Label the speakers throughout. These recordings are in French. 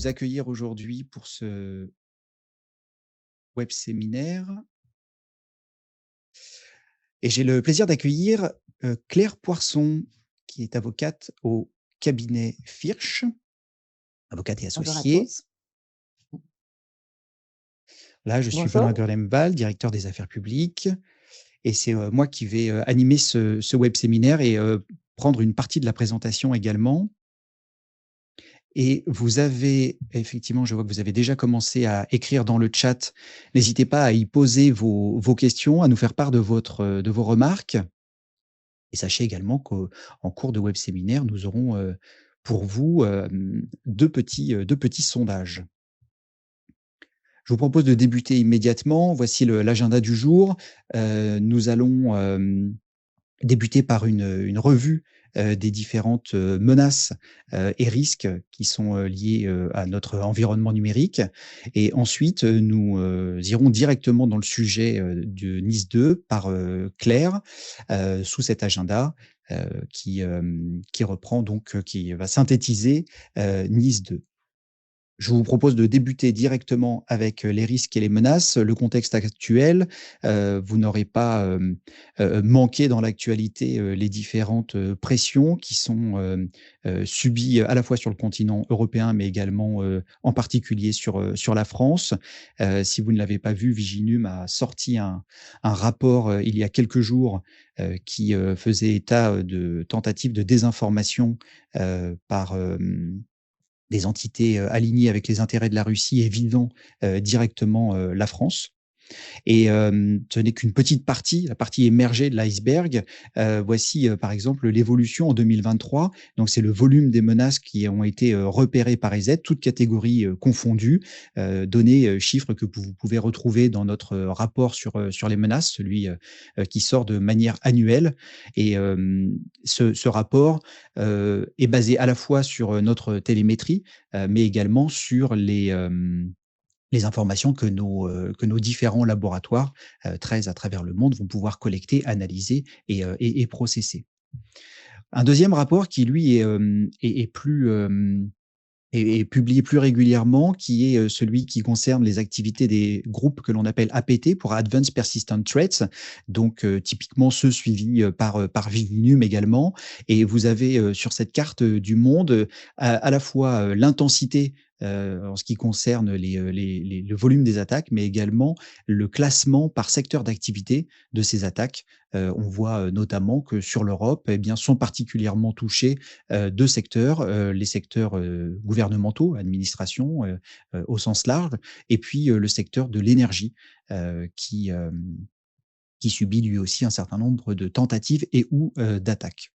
Speaker 1: vous accueillir aujourd'hui pour ce web séminaire et j'ai le plaisir d'accueillir, Claire Poirson, qui est avocate au cabinet Firch, avocate et
Speaker 2: Bonjour à
Speaker 1: associée.
Speaker 2: tous.
Speaker 1: Là, je suis Benoît
Speaker 2: Bonjour.
Speaker 1: Gurlembal, directeur des affaires publiques et c'est, moi qui vais, animer ce web séminaire et prendre une partie de la présentation également. Et vous avez effectivement, je vois que vous avez déjà commencé à écrire dans le chat. N'hésitez pas à y poser vos questions, à nous faire part de vos remarques. Et sachez également qu'en cours de web séminaire, nous aurons, pour vous, 2 petits sondages. Je vous propose de débuter immédiatement. Voici l'agenda du jour. Nous allons, débuter par une revue, des différentes, menaces, et risques qui sont, liés, à notre environnement numérique et ensuite, nous, irons directement dans le sujet, de Nice 2 par, Claire, sous cet agenda, qui reprend donc, qui va synthétiser, Nice 2. Je vous propose de débuter directement avec, les risques et les menaces. Le contexte actuel, vous n'aurez pas, manqué dans l'actualité, les différentes, pressions qui sont, subies à la fois sur le continent européen, mais également, en particulier sur la France. Si vous ne l'avez pas vu, Viginum a sorti un rapport, il y a quelques jours, qui, faisait état, de tentatives de désinformation, par, des entités, alignées avec les intérêts de la Russie et visant, directement, la France. Et ce n'est qu'une petite partie, la partie émergée de l'iceberg. Voici, par exemple, l'évolution en 2023. Donc c'est le volume des menaces qui ont été, repérées par EZ, toutes catégories, confondues. Données, chiffres que vous pouvez retrouver dans notre, rapport sur les menaces, celui, qui sort de manière annuelle et ce rapport, est basé à la fois sur, notre télémétrie, mais également sur les informations que nos différents laboratoires, 13 à travers le monde, vont pouvoir collecter, analyser et processer. Un deuxième rapport qui lui est plus, est publié plus régulièrement, qui est, celui qui concerne les activités des groupes que l'on appelle APT pour Advanced Persistent Threats, donc typiquement ceux suivis, par Viginum également. Et vous avez, sur cette carte, du monde, à la fois, l'intensité, en ce qui concerne le volume des attaques, mais également le classement par secteur d'activité de ces attaques. On voit, notamment que sur l'Europe, eh bien, sont particulièrement touchés 2 secteurs, les secteurs, gouvernementaux, administration, au sens large et puis, le secteur de l'énergie, qui subit lui aussi un certain nombre de tentatives et ou, d'attaques.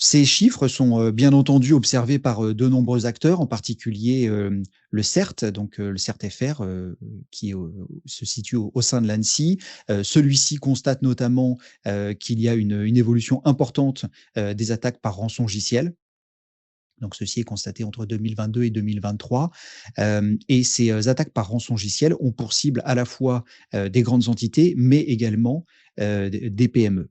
Speaker 1: Ces chiffres sont, bien entendu observés par, de nombreux acteurs, en particulier, le CERT, donc le CERT-FR, qui est se situe au sein de l'ANSSI. Celui-ci constate notamment, qu'il y a une évolution importante, des attaques par rançongiciel. Donc ceci est constaté entre 2022 et 2023. Et ces, attaques par rançongiciel ont pour cible à la fois, des grandes entités, mais également, des PME.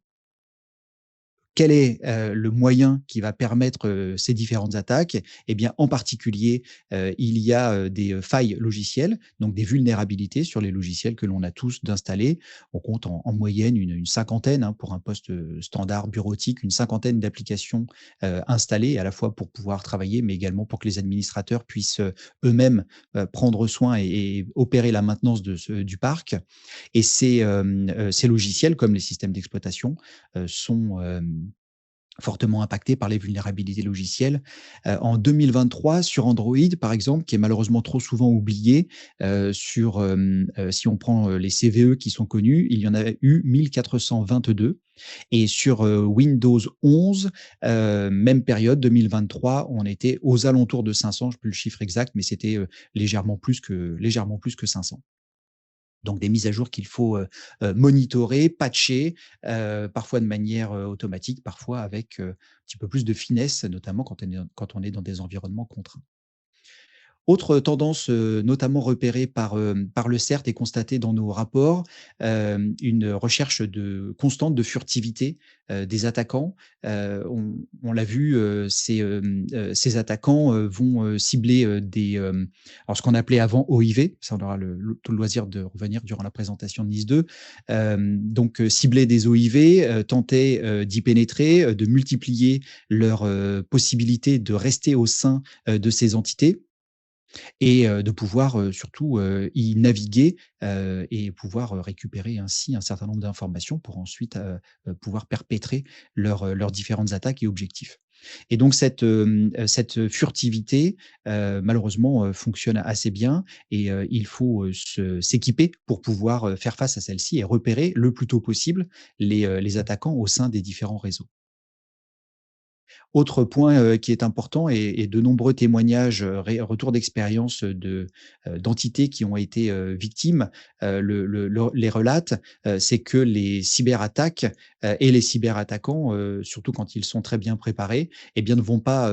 Speaker 1: Quel est, le moyen qui va permettre, ces différentes attaques? Eh bien, en particulier, il y a, des, failles logicielles, donc des vulnérabilités sur les logiciels que l'on a tous d'installés. On compte en moyenne une cinquantaine, hein, pour un poste, standard bureautique, une cinquantaine d'applications, installées à la fois pour pouvoir travailler, mais également pour que les administrateurs puissent, eux-mêmes, prendre soin et opérer la maintenance du parc. Et ces logiciels, comme les systèmes d'exploitation, sont, fortement impactés par les vulnérabilités logicielles. En 2023, sur Android, par exemple, qui est malheureusement trop souvent oublié, si on prend, les CVE qui sont connus, il y en a eu 1422 et sur, Windows 11, même période 2023, on était aux alentours de 500, je n'ai plus le chiffre exact, mais c'était, légèrement plus que 500. Donc des mises à jour qu'il faut, monitorer, patcher, parfois de manière, automatique, parfois avec, un petit peu plus de finesse, notamment quand on est dans des environnements contraints. Autre tendance, notamment repérée par le CERT et constatée dans nos rapports, une recherche constante de furtivité, des attaquants. On l'a vu, ces attaquants, vont, cibler, alors ce qu'on appelait avant OIV, ça on aura tout le loisir de revenir durant la présentation de NIS 2. Donc cibler des OIV, tenter, d'y pénétrer, de multiplier leurs, possibilités de rester au sein, de ces entités et de pouvoir, surtout, y naviguer, et pouvoir, récupérer ainsi un certain nombre d'informations pour ensuite, pouvoir perpétrer leurs différentes attaques et objectifs. Et donc cette furtivité, malheureusement, fonctionne assez bien et il faut, s'équiper pour pouvoir, faire face à celle-ci et repérer le plus tôt possible les attaquants au sein des différents réseaux. Autre point, qui est important et de nombreux témoignages, retours d'expérience d'entités qui ont été, victimes, les relatent, c'est que les cyberattaques, et les cyberattaquants, surtout quand ils sont très bien préparés, eh bien, ne vont pas,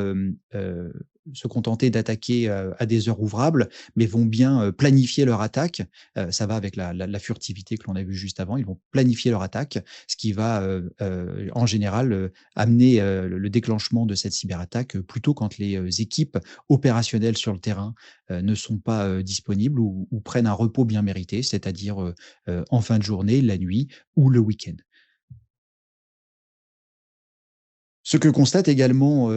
Speaker 1: se contenter d'attaquer, à des heures ouvrables, mais vont bien, planifier leur attaque. Ça va avec la furtivité que l'on a vue juste avant. Ils vont planifier leur attaque, ce qui va, en général, amener, le déclenchement de cette cyberattaque, plutôt quand les, équipes opérationnelles sur le terrain, ne sont pas, disponibles ou prennent un repos bien mérité, c'est-à-dire, en fin de journée, la nuit ou le week-end. Ce que constate également,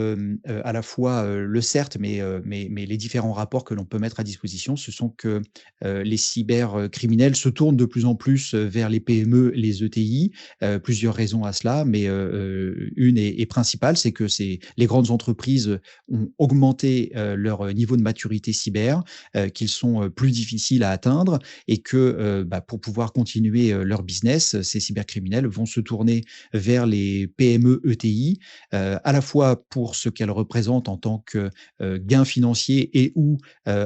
Speaker 1: à la fois, le CERT, mais les différents rapports que l'on peut mettre à disposition, ce sont que, les cybercriminels se tournent de plus en plus, vers les PME, les ETI. Plusieurs raisons à cela, mais, une est principale, c'est que les grandes entreprises ont augmenté, leur niveau de maturité cyber, qu'ils sont, plus difficiles à atteindre et que, pour pouvoir continuer, leur business, ces cybercriminels vont se tourner vers les PME, ETI, à la fois pour ce qu'elle représente en tant que, gain financier et ou,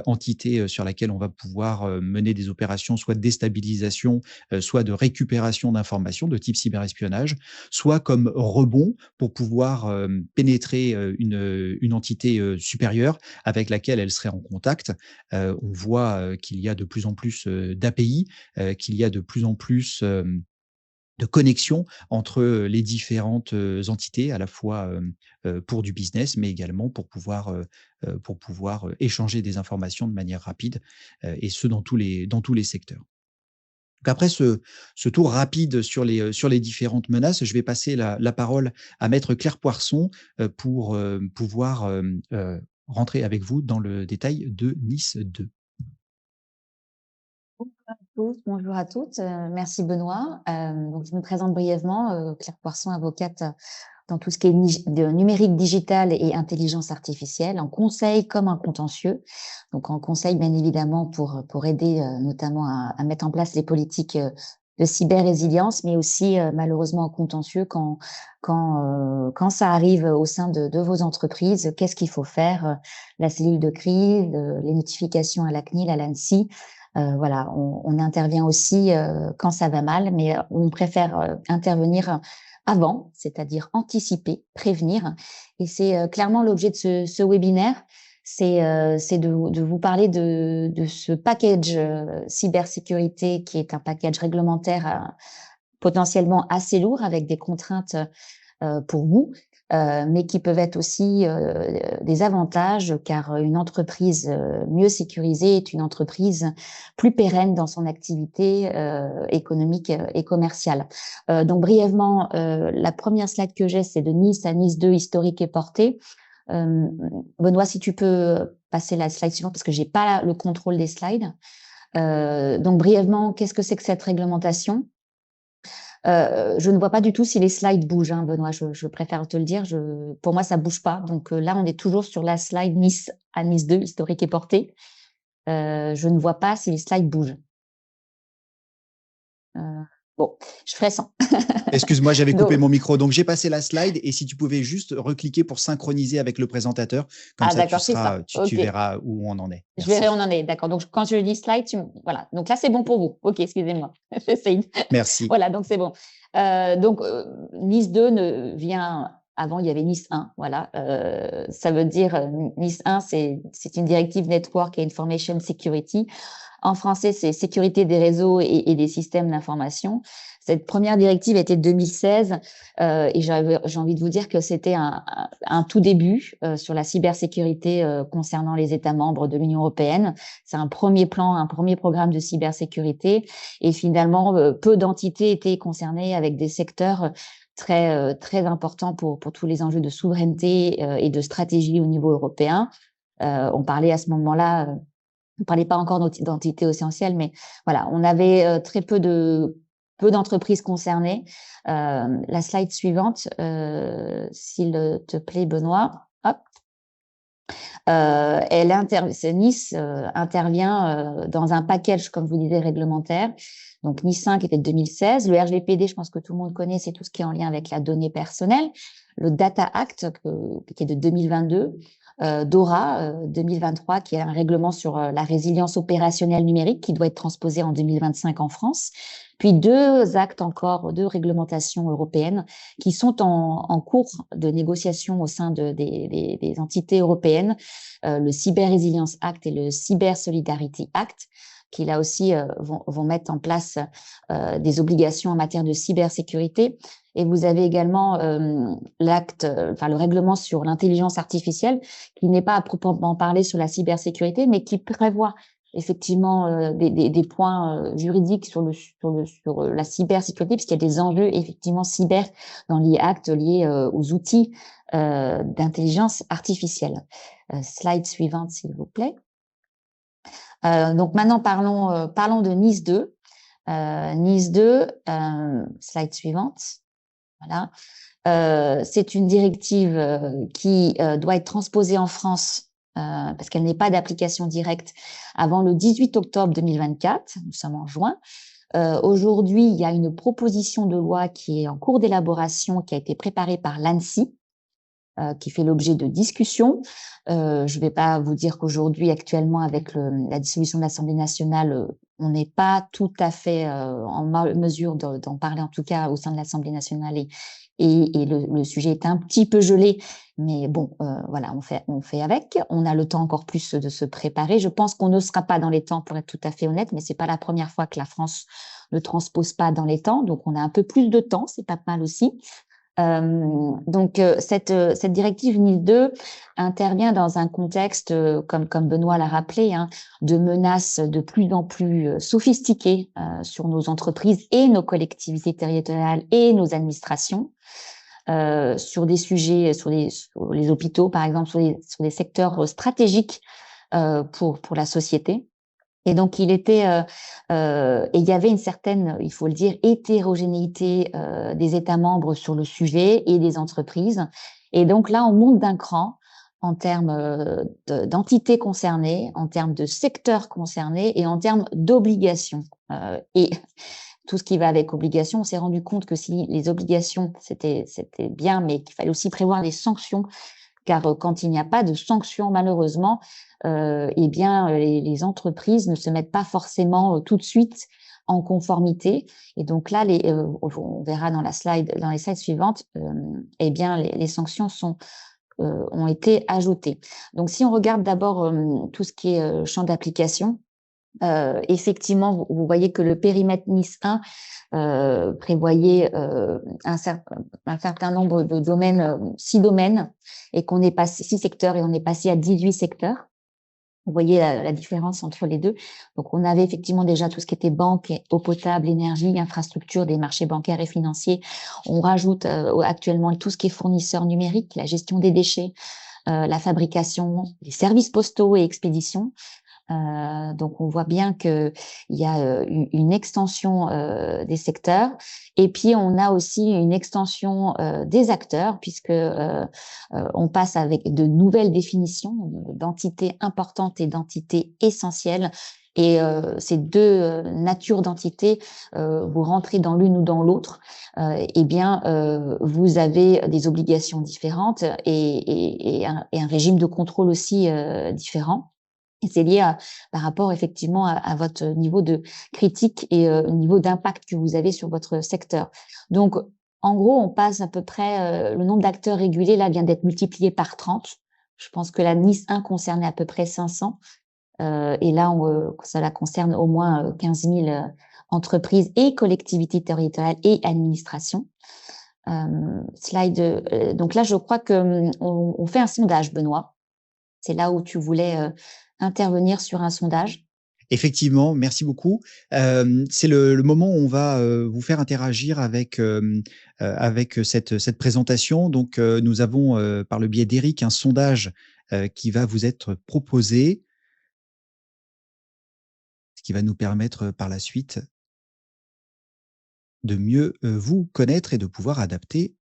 Speaker 1: entité, sur laquelle on va pouvoir, mener des opérations soit de déstabilisation, soit de récupération d'informations de type cyberespionnage, soit comme rebond pour pouvoir, pénétrer, une entité, supérieure avec laquelle elle serait en contact. On voit, qu'il y a de plus en plus, d'API, qu'il y a de plus en plus, de connexion entre, les différentes, entités, à la fois, pour du business, mais également pour pouvoir, échanger des informations de manière rapide, et ce dans tous les secteurs. Donc après ce tour rapide sur les différentes menaces, je vais passer la parole à maître Claire Poirson, pour, pouvoir, rentrer avec vous dans le détail de Nice 2.
Speaker 2: Tous, bonjour à toutes. Merci Benoît. Donc je me présente brièvement, Claire Poirson, avocate dans tout ce qui est de numérique digital et intelligence artificielle, en conseil comme en contentieux. Donc en conseil, bien évidemment, pour aider notamment à mettre en place les politiques de cyber-résilience, mais aussi malheureusement en contentieux quand ça arrive au sein de vos entreprises, qu'est-ce qu'il faut faire, la cellule de crise, les notifications à la CNIL, à l'ANSSI. Voilà, on intervient aussi quand ça va mal, mais on préfère intervenir avant, c'est-à-dire anticiper, prévenir. Et c'est clairement l'objet de ce webinaire, c'est de vous parler de ce package cybersécurité qui est un package réglementaire potentiellement assez lourd avec des contraintes pour vous, mais qui peuvent être aussi des avantages, car une entreprise mieux sécurisée est une entreprise plus pérenne dans son activité économique et commerciale. Donc brièvement, la première slide que j'ai, c'est de Nice à Nice 2, historique et portée. Benoît, si tu peux passer la slide suivante, parce que j'ai pas le contrôle des slides. Donc brièvement, qu'est-ce que c'est que cette réglementation? Je ne vois pas du tout si les slides bougent, hein, Benoît, je préfère te le dire. Pour moi, ça bouge pas. Donc là, on est toujours sur la slide Nice à Nice 2, historique et portée. Je ne vois pas si les slides bougent. Bon, je ferai sans.
Speaker 1: Excuse-moi, j'avais coupé
Speaker 2: Donc,
Speaker 1: mon micro. Donc, j'ai passé la slide et si tu pouvais juste recliquer pour synchroniser avec le présentateur, comme ça
Speaker 2: d'accord, c'est ça.
Speaker 1: tu
Speaker 2: Ok,
Speaker 1: verras où on en est.
Speaker 2: je verrai où on
Speaker 1: Merci.
Speaker 2: en est. D'accord. Donc, quand je dis slide, voilà. Donc là, c'est bon pour vous. Ok, excusez-moi. J'essaye.
Speaker 1: Merci.
Speaker 2: Voilà, donc c'est bon. Donc, Nice 2 vient Avant, il y avait NIS 1, voilà. Ça veut dire NIS 1, c'est une directive Network and Information Security. En français, c'est sécurité des réseaux et des systèmes d'information. Cette première directive était de 2016 et j'ai envie de vous dire que c'était un tout début sur la cybersécurité concernant les États membres de l'Union européenne. C'est un premier plan, un premier programme de cybersécurité et finalement, peu d'entités étaient concernées avec des secteurs très importants pour tous les enjeux de souveraineté et de stratégie au niveau européen. On parlait à ce moment-là on parlait pas encore d'entité essentielle, mais voilà, on avait très peu d'entreprises concernées. La slide suivante, s'il te plaît, Benoît. Hop. Nice intervient dans un package, comme vous disiez, réglementaire. Donc Nice 5 était de 2016. Le RGPD, je pense que tout le monde connaît, c'est tout ce qui est en lien avec la donnée personnelle. Le Data Act, qui est de 2022. DORA 2023, qui est un règlement sur la résilience opérationnelle numérique qui doit être transposé en 2025 en France. Puis deux actes encore, deux réglementations européennes qui sont en cours de négociation au sein des entités européennes, le Cyber Resilience Act et le Cyber Solidarity Act, qui là aussi vont mettre en place des obligations en matière de cybersécurité. Et vous avez également le règlement sur l'intelligence artificielle, qui n'est pas à proprement parler sur la cybersécurité, mais qui prévoit effectivement des points juridiques sur la cybersécurité, puisqu'il y a des enjeux effectivement cyber dans les actes liés aux outils d'intelligence artificielle. Slide suivante, s'il vous plaît. Donc maintenant, parlons de Nice 2. Nice 2, slide suivante. Voilà. C'est une directive qui doit être transposée en France parce qu'elle n'est pas d'application directe avant le 18 octobre 2024. Nous sommes en juin. Aujourd'hui, il y a une proposition de loi qui est en cours d'élaboration, qui a été préparée par l'ANSSI, qui fait l'objet de discussions. Je ne vais pas vous dire qu'aujourd'hui, actuellement, avec la dissolution de l'Assemblée nationale, on n'est pas tout à fait en mesure d'en parler, en tout cas au sein de l'Assemblée nationale, et le sujet est un petit peu gelé, mais bon, voilà, on fait avec. On a le temps encore plus de se préparer. Je pense qu'on ne sera pas dans les temps, pour être tout à fait honnête, mais c'est pas la première fois que la France ne transpose pas dans les temps, donc on a un peu plus de temps, c'est pas mal aussi. Donc cette directive NIS 2 intervient dans un contexte, comme Benoît l'a rappelé, hein, de menaces de plus en plus sophistiquées sur nos entreprises et nos collectivités territoriales et nos administrations, sur des sujets, sur les hôpitaux par exemple, sur des secteurs stratégiques pour la société. Et donc, il y avait une certaine, il faut le dire, hétérogénéité des États membres sur le sujet et des entreprises. Et donc là, on monte d'un cran en termes d'entités concernées, en termes de secteurs concernés et en termes d'obligations. Et tout ce qui va avec obligations, on s'est rendu compte que si les obligations, c'était bien, mais qu'il fallait aussi prévoir des sanctions, car quand il n'y a pas de sanctions, malheureusement, eh bien, les entreprises ne se mettent pas forcément tout de suite en conformité. Et donc là, on verra dans les slides suivantes, eh bien, les sanctions ont été ajoutées. Donc, si on regarde d'abord tout ce qui est champ d'application, effectivement, vous voyez que le périmètre NIS 1 prévoyait un certain nombre de domaines, 6 domaines, et qu'on est passé 6 secteurs et on est passé à 18 secteurs. Vous voyez la différence entre les deux. Donc, on avait effectivement déjà tout ce qui était banque, eau potable, énergie, infrastructure des marchés bancaires et financiers. On rajoute actuellement tout ce qui est fournisseur numérique, la gestion des déchets, la fabrication, les services postaux et expéditions. Donc, on voit bien qu'il y a une extension des secteurs, et puis on a aussi une extension des acteurs, puisque on passe avec de nouvelles définitions d'entités importantes et d'entités essentielles. Et ces deux natures d'entités, vous rentrez dans l'une ou dans l'autre, eh bien, vous avez des obligations différentes et un régime de contrôle aussi différent. Et c'est lié par rapport effectivement à votre niveau de critique et niveau d'impact que vous avez sur votre secteur. Donc, En gros, on passe à peu près, le nombre d'acteurs régulés là vient d'être multiplié par 30. Je pense que la NIS 1 concernait à peu près 500, et là cela concerne au moins, 15 000, entreprises et collectivités territoriales et administrations. Donc là, je crois que, on fait un sondage, Benoît. C'est là où tu voulais, intervenir sur un sondage?
Speaker 1: Effectivement, merci beaucoup. C'est le moment où on va, vous faire interagir avec cette présentation. Donc, nous avons, par le biais d'Éric, un sondage, qui va vous être proposé, ce qui va nous permettre, par la suite de mieux, vous connaître et de pouvoir adapter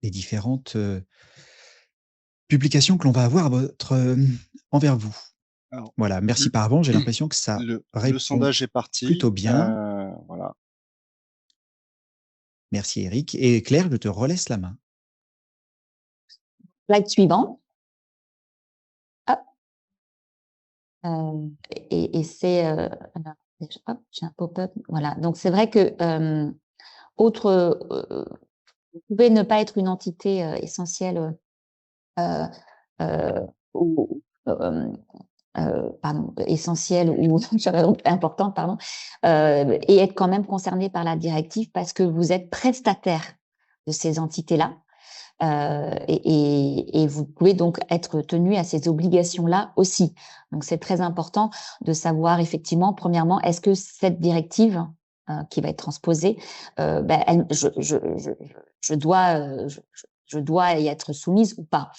Speaker 1: les différentes, publications que l'on va avoir à votre, envers vous.
Speaker 3: Alors,
Speaker 1: Voilà, merci
Speaker 3: le
Speaker 1: par avance, j'ai l'impression que ça
Speaker 3: le
Speaker 1: répond
Speaker 3: sondage est parti,
Speaker 1: plutôt bien.
Speaker 3: voilà.
Speaker 1: Merci Éric et Claire, je te relaisse la main.
Speaker 2: Slide suivant. Hop. Et c'est, alors déjà hop, j'ai un pop-up, voilà. Donc c'est vrai que, autre, vous pouvez ne pas être une entité, essentielle, heu ou, pardon, essentielle ou importante, pardon, et être quand même concerné par la directive parce que vous êtes prestataire de ces entités-là. Et vous pouvez donc être tenu à ces obligations-là aussi. Donc c'est très important de savoir effectivement, premièrement, est-ce que cette directive, qui va être transposée, elle je dois y être soumise ou pas?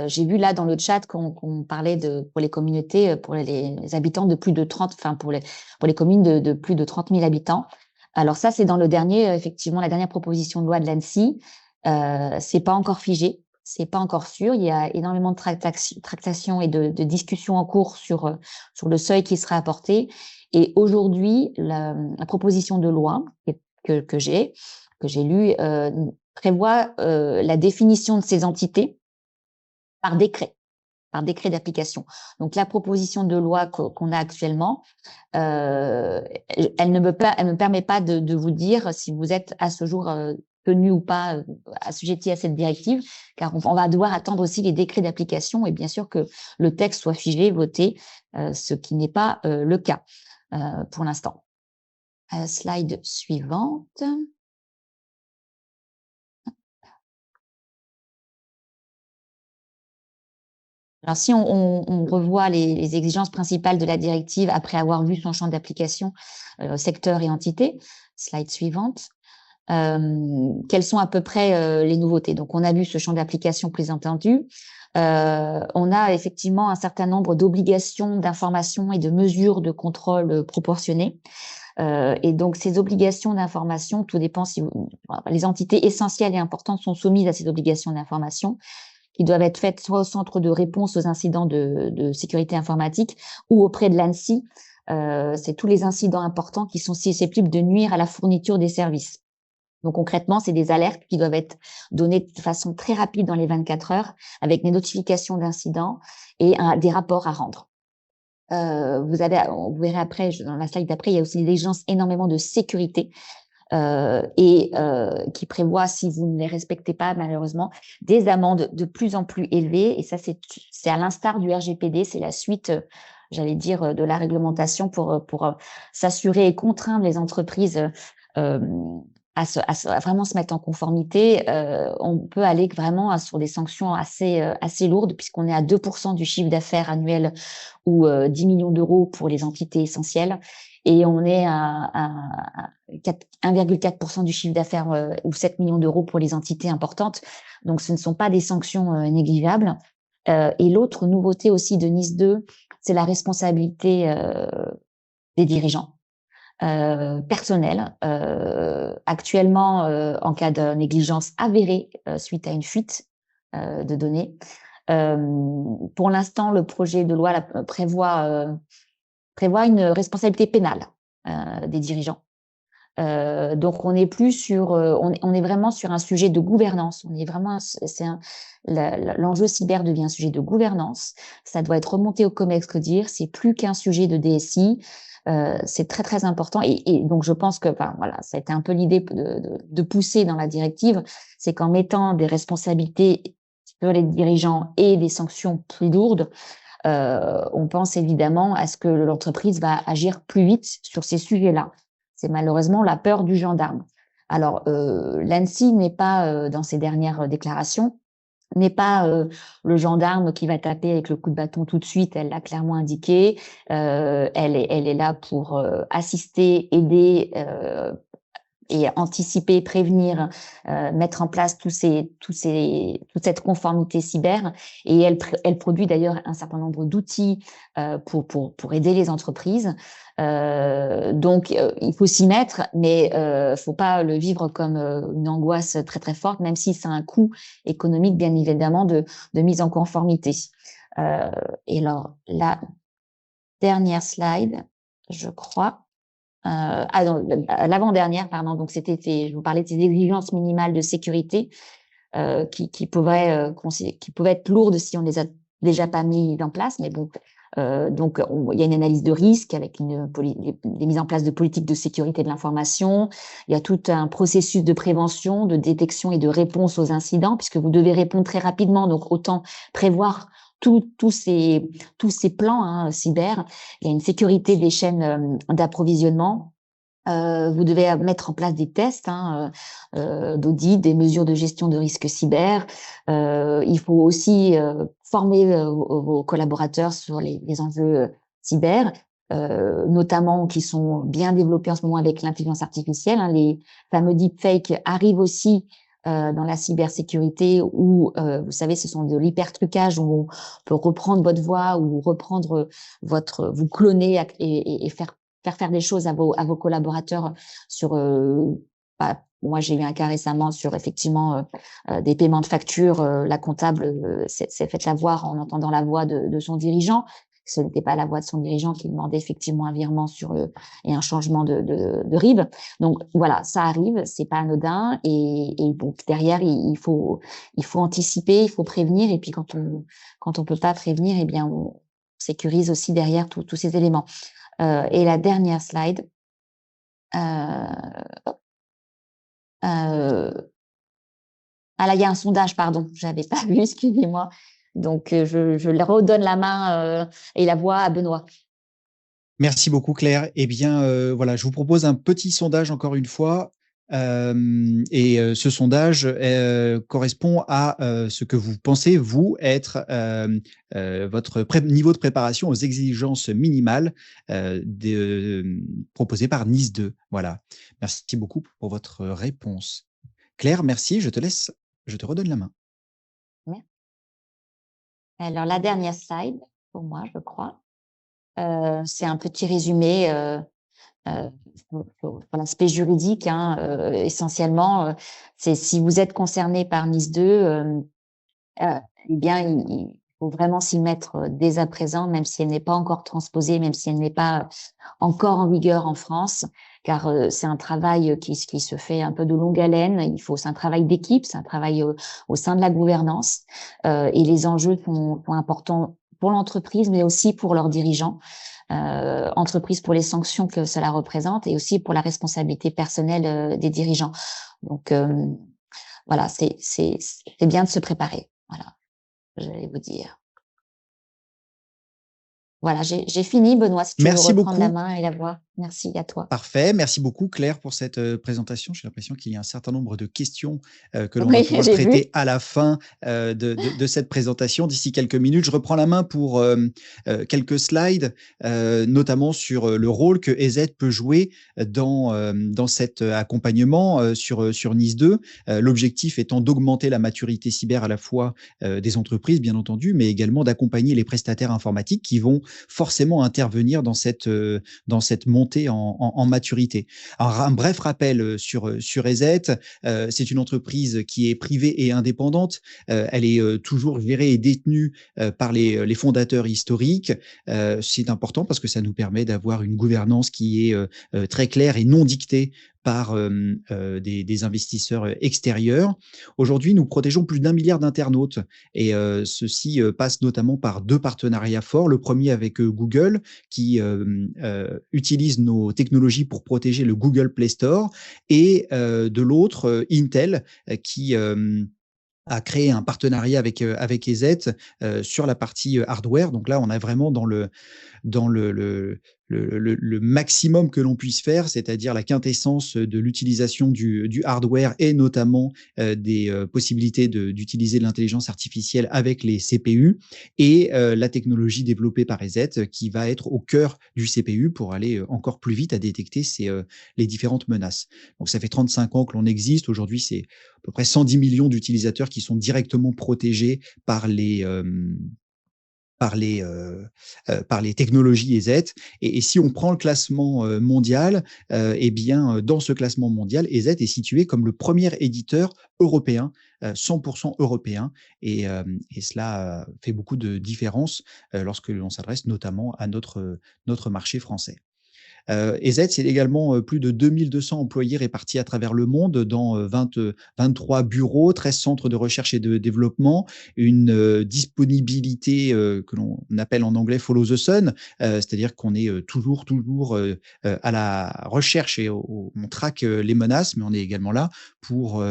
Speaker 2: J'ai vu là dans le chat qu'on parlait pour les communautés, pour les habitants de plus de 30, enfin pour les communes de plus de 30 000 habitants. Alors ça, c'est dans le dernier, effectivement, la dernière proposition de loi de l'ANSSI. C'est pas encore figé, c'est pas encore sûr. Il y a énormément de tractations et de discussions en cours sur le seuil qui sera apporté. Et aujourd'hui, la proposition de loi que j'ai lue, prévoit, la définition de ces entités par décret, d'application. Donc la proposition de loi qu'on a actuellement, elle ne me permet pas de vous dire si vous êtes à ce jour, tenu ou pas, assujetti à cette directive, car on va devoir attendre aussi les décrets d'application et bien sûr que le texte soit figé, voté, ce qui n'est pas, le cas, pour l'instant. Slide suivante. Alors, si on revoit les exigences principales de la directive après avoir vu son champ d'application, secteur et entité, slide suivante. Quelles sont à peu près les nouveautés? Donc, on a vu ce champ d'application plus entendu. On a effectivement un certain nombre d'obligations d'information et de mesures de contrôle proportionnées. Et donc, ces obligations d'information, tout dépend si les entités essentielles et importantes sont soumises à ces obligations d'information qui doivent être faites soit au centre de réponse aux incidents de sécurité informatique ou auprès de l'ANSSI. C'est tous les incidents importants qui sont susceptibles de nuire à la fourniture des services. Donc concrètement, c'est des alertes qui doivent être données de façon très rapide dans les 24 heures avec des notifications d'incidents et des rapports à rendre. Vous verrez après, dans la slide d'après, il y a aussi l'exigence énormément de sécurité qui prévoit, si vous ne les respectez pas, malheureusement, des amendes de plus en plus élevées. Et ça, c'est à l'instar du RGPD, c'est la suite, j'allais dire, de la réglementation pour s'assurer et contraindre les entreprises à vraiment se mettre en conformité. On peut aller vraiment sur des sanctions assez lourdes, puisqu'on est à 2% du chiffre d'affaires annuel ou 10 millions d'euros pour les entités essentielles. Et on est à 1,4% du chiffre d'affaires ou 7 millions d'euros pour les entités importantes. Donc, ce ne sont pas des sanctions négligeables. Et l'autre nouveauté aussi de NIS 2, c'est la responsabilité des dirigeants personnels. Actuellement, en cas de négligence avérée suite à une fuite de données, pour l'instant, le projet de loi prévoit une responsabilité pénale des dirigeants. Donc on est plus sur, on est vraiment sur un sujet de gouvernance. On est vraiment, l'enjeu cyber devient un sujet de gouvernance. Ça doit être remonté au COMEX CODIR. C'est plus qu'un sujet de DSI. C'est très très important. Et donc je pense que, enfin voilà, ça a été un peu l'idée de pousser dans la directive, c'est qu'en mettant des responsabilités sur les dirigeants et des sanctions plus lourdes, on pense évidemment à ce que l'entreprise va agir plus vite sur ces sujets-là. C'est malheureusement la peur du gendarme. Alors, l'ANSSI n'est pas, dans ses dernières déclarations, n'est pas le gendarme qui va taper avec le coup de bâton tout de suite. Elle l'a clairement indiqué. Elle est là pour assister, aider, et anticiper, prévenir, mettre en place toute cette conformité cyber. Et elle produit d'ailleurs un certain nombre d'outils pour aider les entreprises. Donc, il faut s'y mettre, mais faut pas le vivre comme une angoisse très très forte, même si c'est un coût économique, bien évidemment, de mise en conformité. Et alors, la dernière slide, je crois. Non, l'avant-dernière, pardon. Donc, je vous parlais de ces exigences minimales de sécurité qui pouvaient être lourdes si on les a déjà pas mis en place. Mais bon, donc il y a une analyse de risque avec des mises en place de politiques de sécurité de l'information. Il y a tout un processus de prévention, de détection et de réponse aux incidents, puisque vous devez répondre très rapidement. Donc, autant prévoir tous ces plans cyber. Il y a une sécurité des chaînes d'approvisionnement. Vous devez mettre en place des tests d'audit, des mesures de gestion de risque cyber. Il faut aussi former vos collaborateurs sur les enjeux cyber, notamment qui sont bien développés en ce moment avec l'intelligence artificielle. Les fameux deepfakes arrivent aussi dans la cybersécurité où, vous savez, ce sont de l'hypertrucage où on peut reprendre votre voix ou reprendre vous cloner et faire des choses à vos collaborateurs sur, moi j'ai eu un cas récemment sur effectivement des paiements de factures, la comptable s'est fait l'avoir en entendant la voix de son dirigeant. Ce n'était pas la voix de son dirigeant qui demandait effectivement un virement et un changement de RIB. Donc voilà, ça arrive, c'est pas anodin et donc derrière il faut anticiper, il faut prévenir et puis quand on peut pas prévenir, eh bien on sécurise aussi derrière tous ces éléments. Et la dernière slide. Là, il y a un sondage, pardon, j'avais pas vu, excusez-moi. Donc, je leur redonne la main et la voix à Benoît.
Speaker 1: Merci beaucoup, Claire. Eh bien, voilà, je vous propose un petit sondage encore une fois. Ce sondage correspond à ce que vous pensez, vous, être votre niveau de préparation aux exigences minimales proposées par Nice 2. Voilà. Merci beaucoup pour votre réponse. Claire, merci. Je te redonne la main.
Speaker 2: Merci. Alors, la dernière slide, pour moi, je crois. C'est un petit résumé pour l'aspect juridique, essentiellement. C'est si vous êtes concerné par Nice 2, eh bien, il faut vraiment s'y mettre dès à présent, même si elle n'est pas encore transposée, même si elle n'est pas encore en vigueur en France, car c'est un travail qui se fait un peu de longue haleine. C'est un travail d'équipe, c'est un travail au sein de la gouvernance, et les enjeux sont importants pour l'entreprise, mais aussi pour leurs dirigeants. Entreprise pour les sanctions que cela représente et aussi pour la responsabilité personnelle des dirigeants. Donc voilà, c'est bien de se préparer. Voilà, j'allais vous dire. Voilà, j'ai fini, Benoît, si tu veux reprendre la main et la voix. Merci à toi.
Speaker 1: Parfait. Merci beaucoup, Claire, pour cette présentation. J'ai l'impression qu'il y a un certain nombre de questions que l'on va pouvoir traiter à la fin de cette présentation. D'ici quelques minutes, je reprends la main pour quelques slides, notamment sur le rôle que EZ peut jouer dans cet accompagnement sur Nice 2. L'objectif étant d'augmenter la maturité cyber à la fois des entreprises, bien entendu, mais également d'accompagner les prestataires informatiques qui vont forcément intervenir dans cette montée en maturité. Alors, un bref rappel sur EZ, c'est une entreprise qui est privée et indépendante. Elle est toujours gérée et détenue par les fondateurs historiques. C'est important parce que ça nous permet d'avoir une gouvernance qui est très claire et non dictée par des investisseurs extérieurs. Aujourd'hui, nous protégeons plus d'1 milliard d'internautes et ceci passe notamment par 2 partenariats forts. Le premier avec Google qui utilise nos technologies pour protéger le Google Play Store et de l'autre, Intel qui a créé un partenariat avec EZ sur la partie hardware. Donc là, on est vraiment dans le maximum que l'on puisse faire, c'est-à-dire la quintessence de l'utilisation du hardware et notamment des possibilités d'utiliser de l'intelligence artificielle avec les CPU et la technologie développée par EZ qui va être au cœur du CPU pour aller encore plus vite à détecter les différentes menaces. Donc ça fait 35 ans que l'on existe. Aujourd'hui, c'est à peu près 110 millions d'utilisateurs qui sont directement protégés par les technologies EZ. Et si on prend le classement mondial, eh bien, dans ce classement mondial, EZ est situé comme le premier éditeur européen, 100% européen. Et cela fait beaucoup de différence lorsque l'on s'adresse notamment à notre marché français. EZ, c'est également plus de 2200 employés répartis à travers le monde dans 23 bureaux, 13 centres de recherche et de développement, une disponibilité que l'on appelle en anglais follow the sun, c'est-à-dire qu'on est toujours à la recherche et on traque les menaces, mais on est également là pour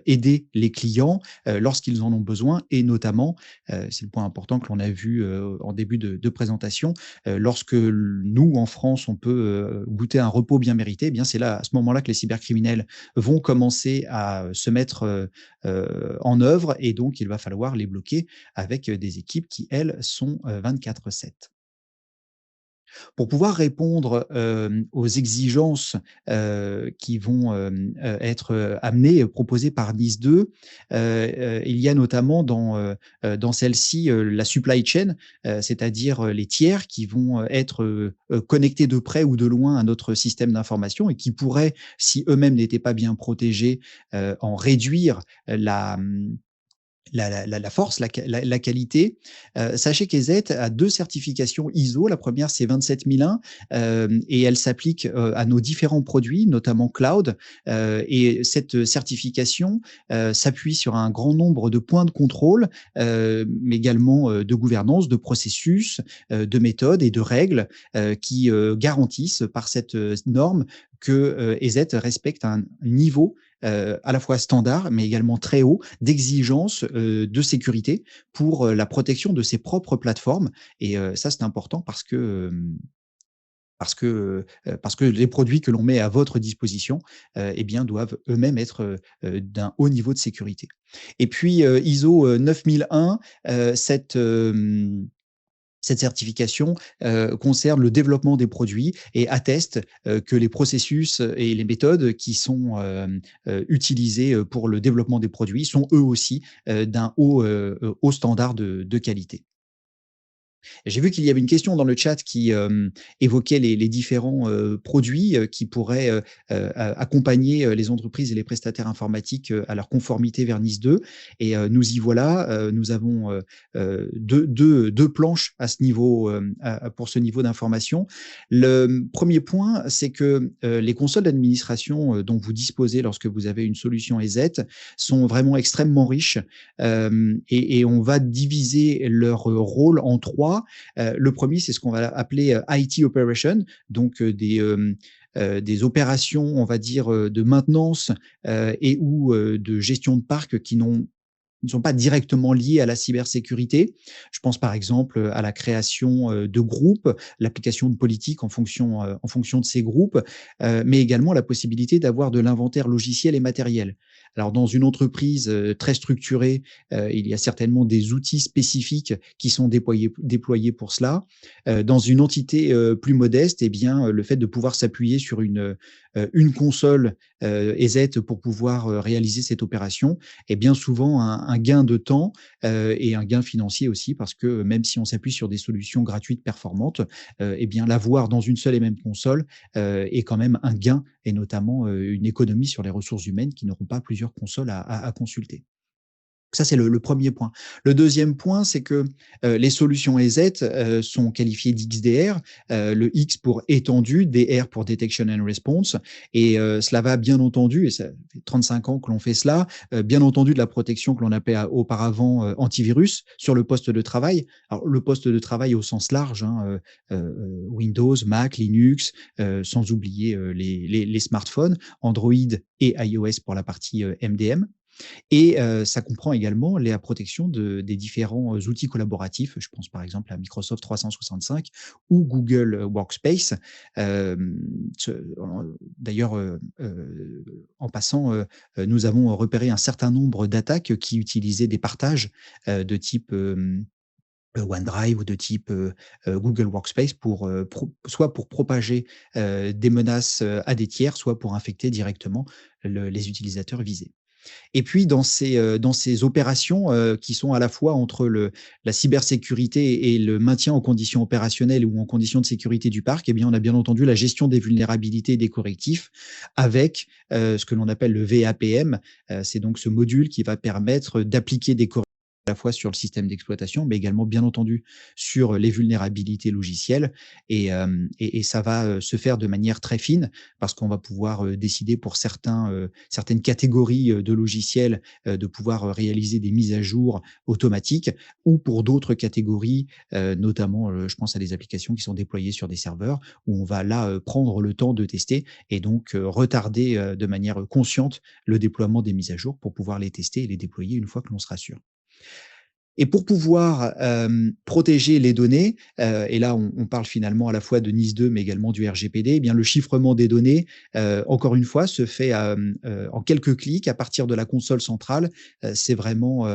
Speaker 1: aider les clients lorsqu'ils en ont besoin et notamment, c'est le point important que l'on a vu en début de présentation, lorsque nous, en France, on peut goûter un repos bien mérité, eh bien c'est là, à ce moment-là, que les cybercriminels vont commencer à se mettre en œuvre et donc il va falloir les bloquer avec des équipes qui, elles, sont 24/7. Pour pouvoir répondre aux exigences qui vont être amenées, proposées par NIS2, il y a notamment dans celle-ci la supply chain, c'est-à-dire les tiers qui vont être connectés de près ou de loin à notre système d'information et qui pourraient, si eux-mêmes n'étaient pas bien protégés, en réduire la force, la qualité. Sachez qu'EZ a 2 certifications ISO. La première, c'est 27001 et elle s'applique à nos différents produits, notamment cloud. Et cette certification s'appuie sur un grand nombre de points de contrôle, mais également de gouvernance, de processus, de méthodes et de règles qui garantissent par cette norme que EZ respecte un niveau à la fois standard, mais également très haut, d'exigence de sécurité pour la protection de ses propres plateformes. Et ça, c'est important parce que les produits que l'on met à votre disposition, eh bien, doivent eux-mêmes être d'un haut niveau de sécurité. Et puis ISO 9001, cette certification concerne le développement des produits et atteste que les processus et les méthodes qui sont utilisés pour le développement des produits sont eux aussi d'un haut standard de qualité. J'ai vu qu'il y avait une question dans le chat qui évoquait les différents produits qui pourraient accompagner les entreprises et les prestataires informatiques à leur conformité vers NIS2. Et nous y voilà. Nous avons deux planches à ce niveau, pour ce niveau d'information. Le premier point, c'est que les consoles d'administration dont vous disposez lorsque vous avez une solution EZ sont vraiment extrêmement riches et on va diviser leur rôle en 3. Le premier, c'est ce qu'on va appeler IT Operation, donc des opérations, on va dire, de maintenance et ou de gestion de parc qui ne sont pas directement liés à la cybersécurité. Je pense par exemple à la création de groupes, l'application de politique en fonction de ces groupes, mais également la possibilité d'avoir de l'inventaire logiciel et matériel. Alors dans une entreprise très structurée, il y a certainement des outils spécifiques qui sont déployés pour cela. Dans une entité plus modeste, eh bien, le fait de pouvoir s'appuyer sur une console EZ pour pouvoir réaliser cette opération est bien souvent un gain de temps et un gain financier aussi, parce que même si on s'appuie sur des solutions gratuites performantes, eh bien l'avoir dans une seule et même console est quand même un gain et notamment une économie sur les ressources humaines qui n'auront pas plusieurs consoles à consulter. Ça, c'est le 1er point. Le 2e point, c'est que, les solutions EZ, sont qualifiées d'XDR, le X pour étendu, DR pour Detection and Response et cela va bien entendu et ça fait 35 ans que l'on fait cela, bien entendu de la protection que l'on appelait auparavant, antivirus sur le poste de travail. Alors le poste de travail au sens large, hein, Windows, Mac, Linux, sans oublier, les smartphones, Android et iOS pour la partie, MDM. Et ça comprend également la protection des différents outils collaboratifs. Je pense par exemple à Microsoft 365 ou Google Workspace. D'ailleurs, en passant, nous avons repéré un certain nombre d'attaques qui utilisaient des partages de type OneDrive ou de type Google Workspace pour soit pour propager des menaces à des tiers, soit pour infecter directement les utilisateurs visés. Et puis dans ces opérations, qui sont à la fois entre la cybersécurité et le maintien en conditions opérationnelles ou en conditions de sécurité du parc, eh bien, on a bien entendu la gestion des vulnérabilités et des correctifs avec, ce que l'on appelle le VAPM. C'est donc ce module qui va permettre d'appliquer des correctifs à la fois sur le système d'exploitation, mais également, bien entendu, sur les vulnérabilités logicielles et ça va, se faire de manière très fine parce qu'on va pouvoir, décider pour certaines catégories, de logiciels, de pouvoir, réaliser des mises à jour automatiques ou pour d'autres catégories, notamment, je pense à des applications qui sont déployées sur des serveurs où on va là, prendre le temps de tester et donc, retarder, de manière consciente le déploiement des mises à jour pour pouvoir les tester et les déployer une fois que l'on sera sûr. Et pour pouvoir, protéger les données, et là on parle finalement à la fois de NIS2 mais également du RGPD, eh bien le chiffrement des données, encore une fois se fait, en quelques clics à partir de la console centrale. C'est vraiment,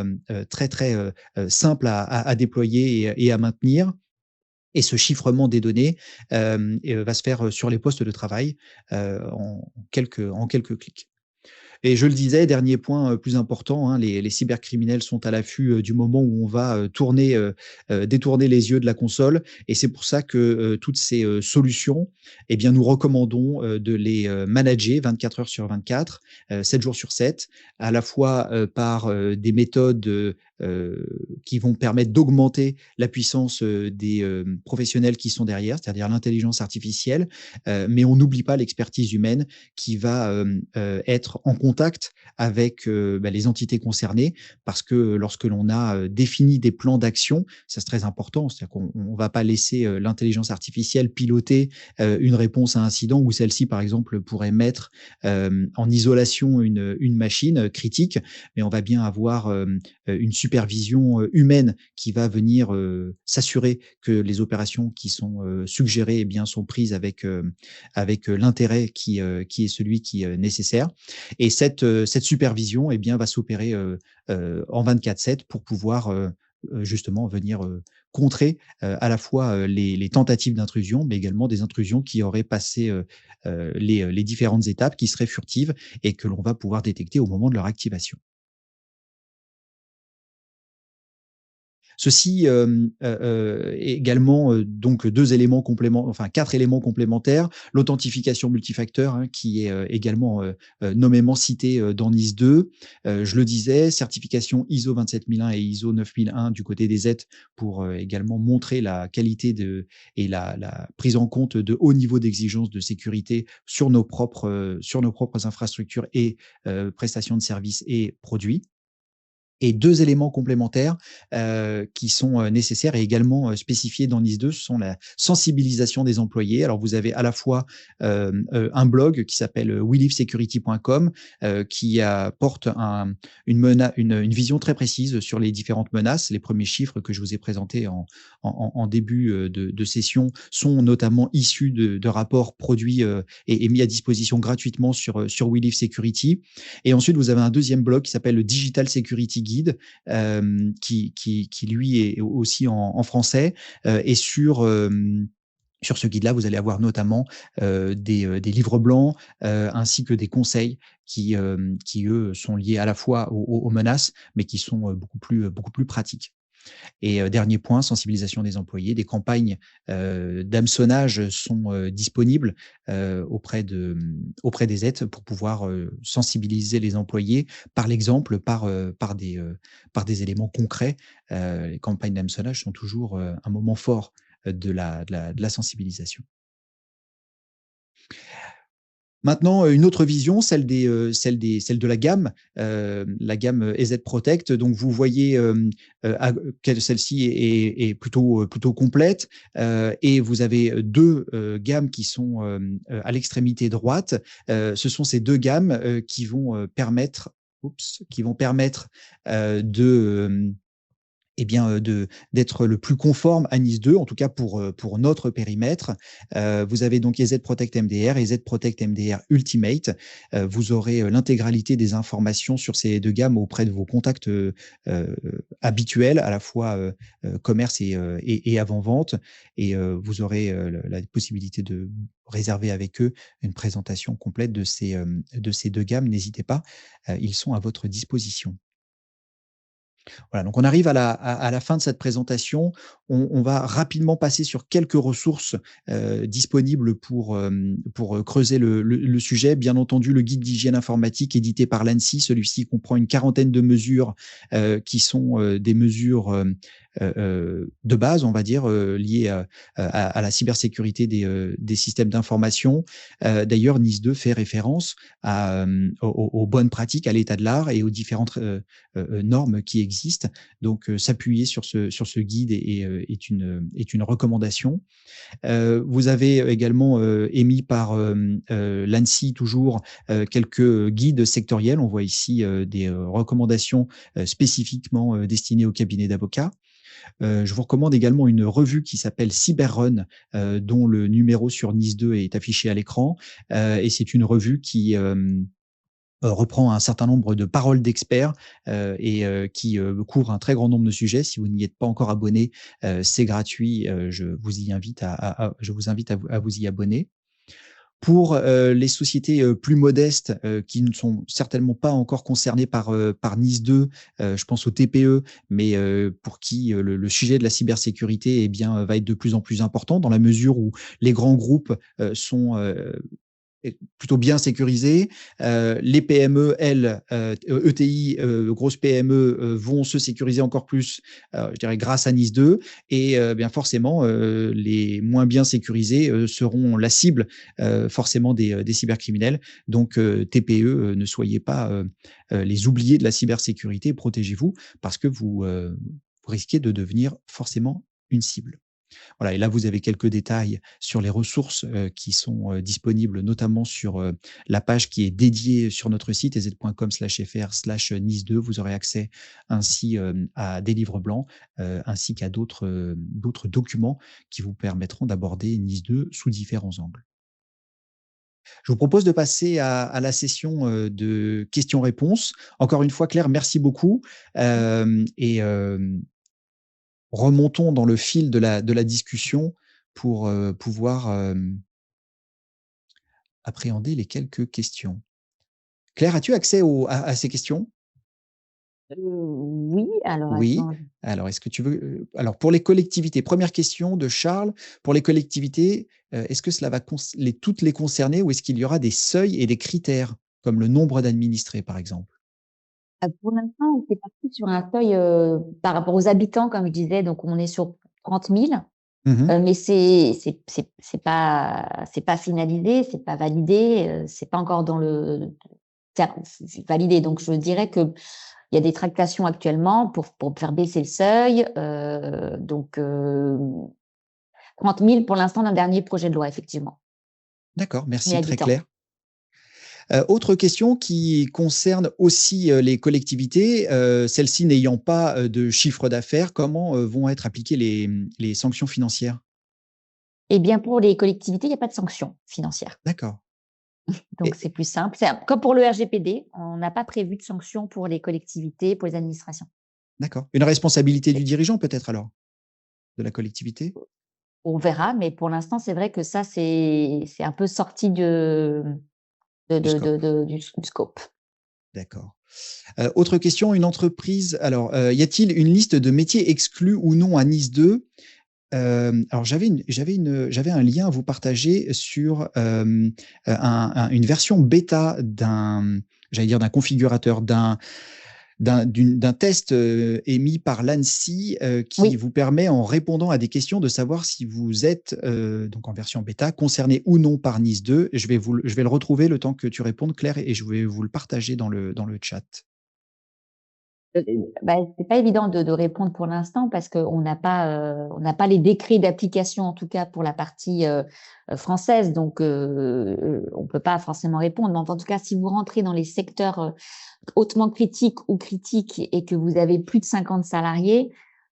Speaker 1: très simple à déployer et à maintenir et ce chiffrement des données, va se faire, sur les postes de travail, en quelques clics. Et je le disais, dernier point, plus important, hein, les cybercriminels sont à l'affût, du moment où on va, détourner les yeux de la console et c'est pour ça que, toutes ces, solutions, eh bien, nous recommandons, de les, manager 24 heures sur 24, 7 jours sur 7, à la fois, par, des méthodes, qui vont permettre d'augmenter la puissance, des, professionnels qui sont derrière, c'est-à-dire l'intelligence artificielle, mais on n'oublie pas l'expertise humaine qui va, être en contact avec, les entités concernées parce que lorsque l'on a, défini des plans d'action, ça c'est très important, c'est-à-dire qu'on va pas laisser, l'intelligence artificielle piloter, une réponse à un incident où celle-ci, par exemple, pourrait mettre, en isolation une machine, critique, mais on va bien avoir, une supervision, humaine qui va venir, s'assurer que les opérations qui sont, suggérées, eh bien, sont prises avec l'intérêt qui est celui qui est nécessaire et cette supervision, eh bien, va s'opérer, en 24/7 pour pouvoir, justement venir, contrer, à la fois, les tentatives d'intrusion, mais également des intrusions qui auraient passé, les différentes étapes, qui seraient furtives et que l'on va pouvoir détecter au moment de leur activation. Ceci, également, donc 2 éléments complément enfin 4 éléments complémentaires. L'authentification multifacteur, hein, qui est, également, nommément citée, dans NIS2. Je le disais, certification ISO 27001 et ISO 9001 du côté des Z pour, également montrer la qualité et la prise en compte de hauts niveaux d'exigence de sécurité sur nos propres infrastructures et prestations de services et produits. Et 2 éléments complémentaires, qui sont, nécessaires et également, spécifiés dans NIS2, ce sont la sensibilisation des employés. Alors vous avez à la fois, un blog qui s'appelle, welivesecurity.com, qui apporte une vision très précise sur les différentes menaces. Les premiers chiffres que je vous ai présentés en début, de session sont notamment issus de rapports produits, et mis à disposition gratuitement sur We Live Security. Et ensuite, vous avez un deuxième blog qui s'appelle le Digital Security Guide, qui lui est aussi en français. Et sur ce guide-là, vous allez avoir notamment des livres blancs, ainsi que des conseils qui eux sont liés à la fois aux menaces, mais qui sont beaucoup plus pratiques. Et dernier point, sensibilisation des employés. Des campagnes d'hameçonnage sont disponibles auprès des aides pour pouvoir sensibiliser les employés par l'exemple, par des éléments concrets. Les campagnes d'hameçonnage sont toujours un moment fort de la sensibilisation. Maintenant, une autre vision, celle de la gamme EZ Protect. Donc, vous voyez que celle-ci est plutôt complète, et vous avez deux gammes qui sont à l'extrémité droite. Ce sont ces deux gammes qui vont permettre, de d'être le plus conforme à NIS2, en tout cas pour notre périmètre. Vous avez donc EZ Protect MDR et EZ Protect MDR Ultimate. Vous aurez l'intégralité des informations sur ces deux gammes auprès de vos contacts habituels, à la fois commerce et avant-vente. Et vous aurez la possibilité de réserver avec eux une présentation complète de ces deux gammes. N'hésitez pas, ils sont à votre disposition. Voilà, donc on arrive à la fin de cette présentation. On va rapidement passer sur quelques ressources disponibles pour creuser le sujet. Bien entendu, le guide d'hygiène informatique édité par l'ANSSI. Celui-ci comprend une quarantaine de mesures qui sont des mesures de base, on va dire, liées à la cybersécurité des systèmes d'information. D'ailleurs, NIS2 fait référence aux bonnes pratiques, à l'état de l'art et aux différentes normes qui existent. Donc, s'appuyer sur ce guide est une recommandation. Vous avez également émis par l'ANSSI toujours quelques guides sectoriels. On voit ici des recommandations spécifiquement destinées aux cabinets d'avocats. Je vous recommande également une revue qui s'appelle Cyberrun, dont le numéro sur NIS2 est affiché à l'écran. Et c'est une revue qui reprend un certain nombre de paroles d'experts et qui couvre un très grand nombre de sujets. Si vous n'y êtes pas encore abonné, c'est gratuit. Je vous invite à vous y abonner. Pour les sociétés plus modestes qui ne sont certainement pas encore concernées par NIS2, je pense aux TPE, mais pour qui le sujet de la cybersécurité va être de plus en plus important dans la mesure où les grands groupes sont plutôt bien sécurisés. Les PME, elles, ETI, grosses PME, vont se sécuriser encore plus, je dirais, grâce à NIS2. Et bien forcément, les moins bien sécurisés seront la cible forcément des cybercriminels. Donc, TPE, ne soyez pas les oubliés de la cybersécurité. Protégez-vous parce que vous risquez de devenir forcément une cible. Voilà, et là, vous avez quelques détails sur les ressources qui sont disponibles, notamment sur la page qui est dédiée sur notre site, ez.com/fr/NIS2. Vous aurez accès ainsi à des livres blancs, ainsi qu'à d'autres documents qui vous permettront d'aborder NIS2 sous différents angles. Je vous propose de passer à la session de questions-réponses. Encore une fois, Claire, merci beaucoup. Et remontons dans le fil de la discussion pour pouvoir appréhender les quelques questions. Claire, as-tu accès à ces questions?
Speaker 2: Oui, alors
Speaker 1: Oui.
Speaker 2: attends.
Speaker 1: Alors, est-ce que tu veux alors pour les collectivités, première question de Charles. Pour les collectivités, est-ce que cela va toutes les concerner ou est-ce qu'il y aura des seuils et des critères, comme le nombre d'administrés, par exemple?
Speaker 2: Pour l'instant, on s'est parti sur un seuil, par rapport aux habitants, comme je disais, donc on est sur 30 000,
Speaker 1: Mmh.
Speaker 2: mais c'est pas finalisé, c'est pas validé, c'est pas encore dans le ter validé. Donc je dirais qu'il y a des tractations actuellement pour faire baisser le seuil, donc 30 000 pour l'instant d'un dernier projet de loi, effectivement,
Speaker 1: D'accord,
Speaker 2: 1000
Speaker 1: merci, très
Speaker 2: habitants.
Speaker 1: clair. Autre question qui concerne aussi les collectivités, celles-ci n'ayant pas de chiffre d'affaires, comment vont être appliquées les sanctions financières?
Speaker 2: Eh bien, pour les collectivités, il y a pas de sanctions financières.
Speaker 1: D'accord.
Speaker 2: Donc
Speaker 1: Et
Speaker 2: c'est plus simple. C'est comme pour le RGPD, on n'a pas prévu de sanctions pour les collectivités, pour les administrations.
Speaker 1: d'accord. Une responsabilité du
Speaker 2: C'est
Speaker 1: dirigeant peut-être alors? De la collectivité?
Speaker 2: On verra, mais pour l'instant, c'est vrai que ça, c'est un peu sorti de
Speaker 1: Du scope.
Speaker 2: du scope.
Speaker 1: D'accord. Autre question, une entreprise alors, y a-t-il une liste de métiers exclus ou non à Nice 2? Alors j'avais un lien à vous partager sur, une version bêta j'allais dire d'un configurateur, d'un test, émis par l'ANSSI, qui
Speaker 2: Oui.
Speaker 1: vous permet, en répondant à des questions, de savoir si vous êtes, donc en version bêta, concerné ou non par Nice 2. Je vais le retrouver le temps que tu répondes, Claire, et je vais vous le partager dans le chat.
Speaker 2: Bah, c'est pas évident de répondre pour l'instant parce on n'a pas les décrets d'application, en tout cas pour la partie française, donc on peut pas forcément répondre. Mais en tout cas, si vous rentrez dans les secteurs hautement critiques ou critiques et que vous avez plus de 50 salariés,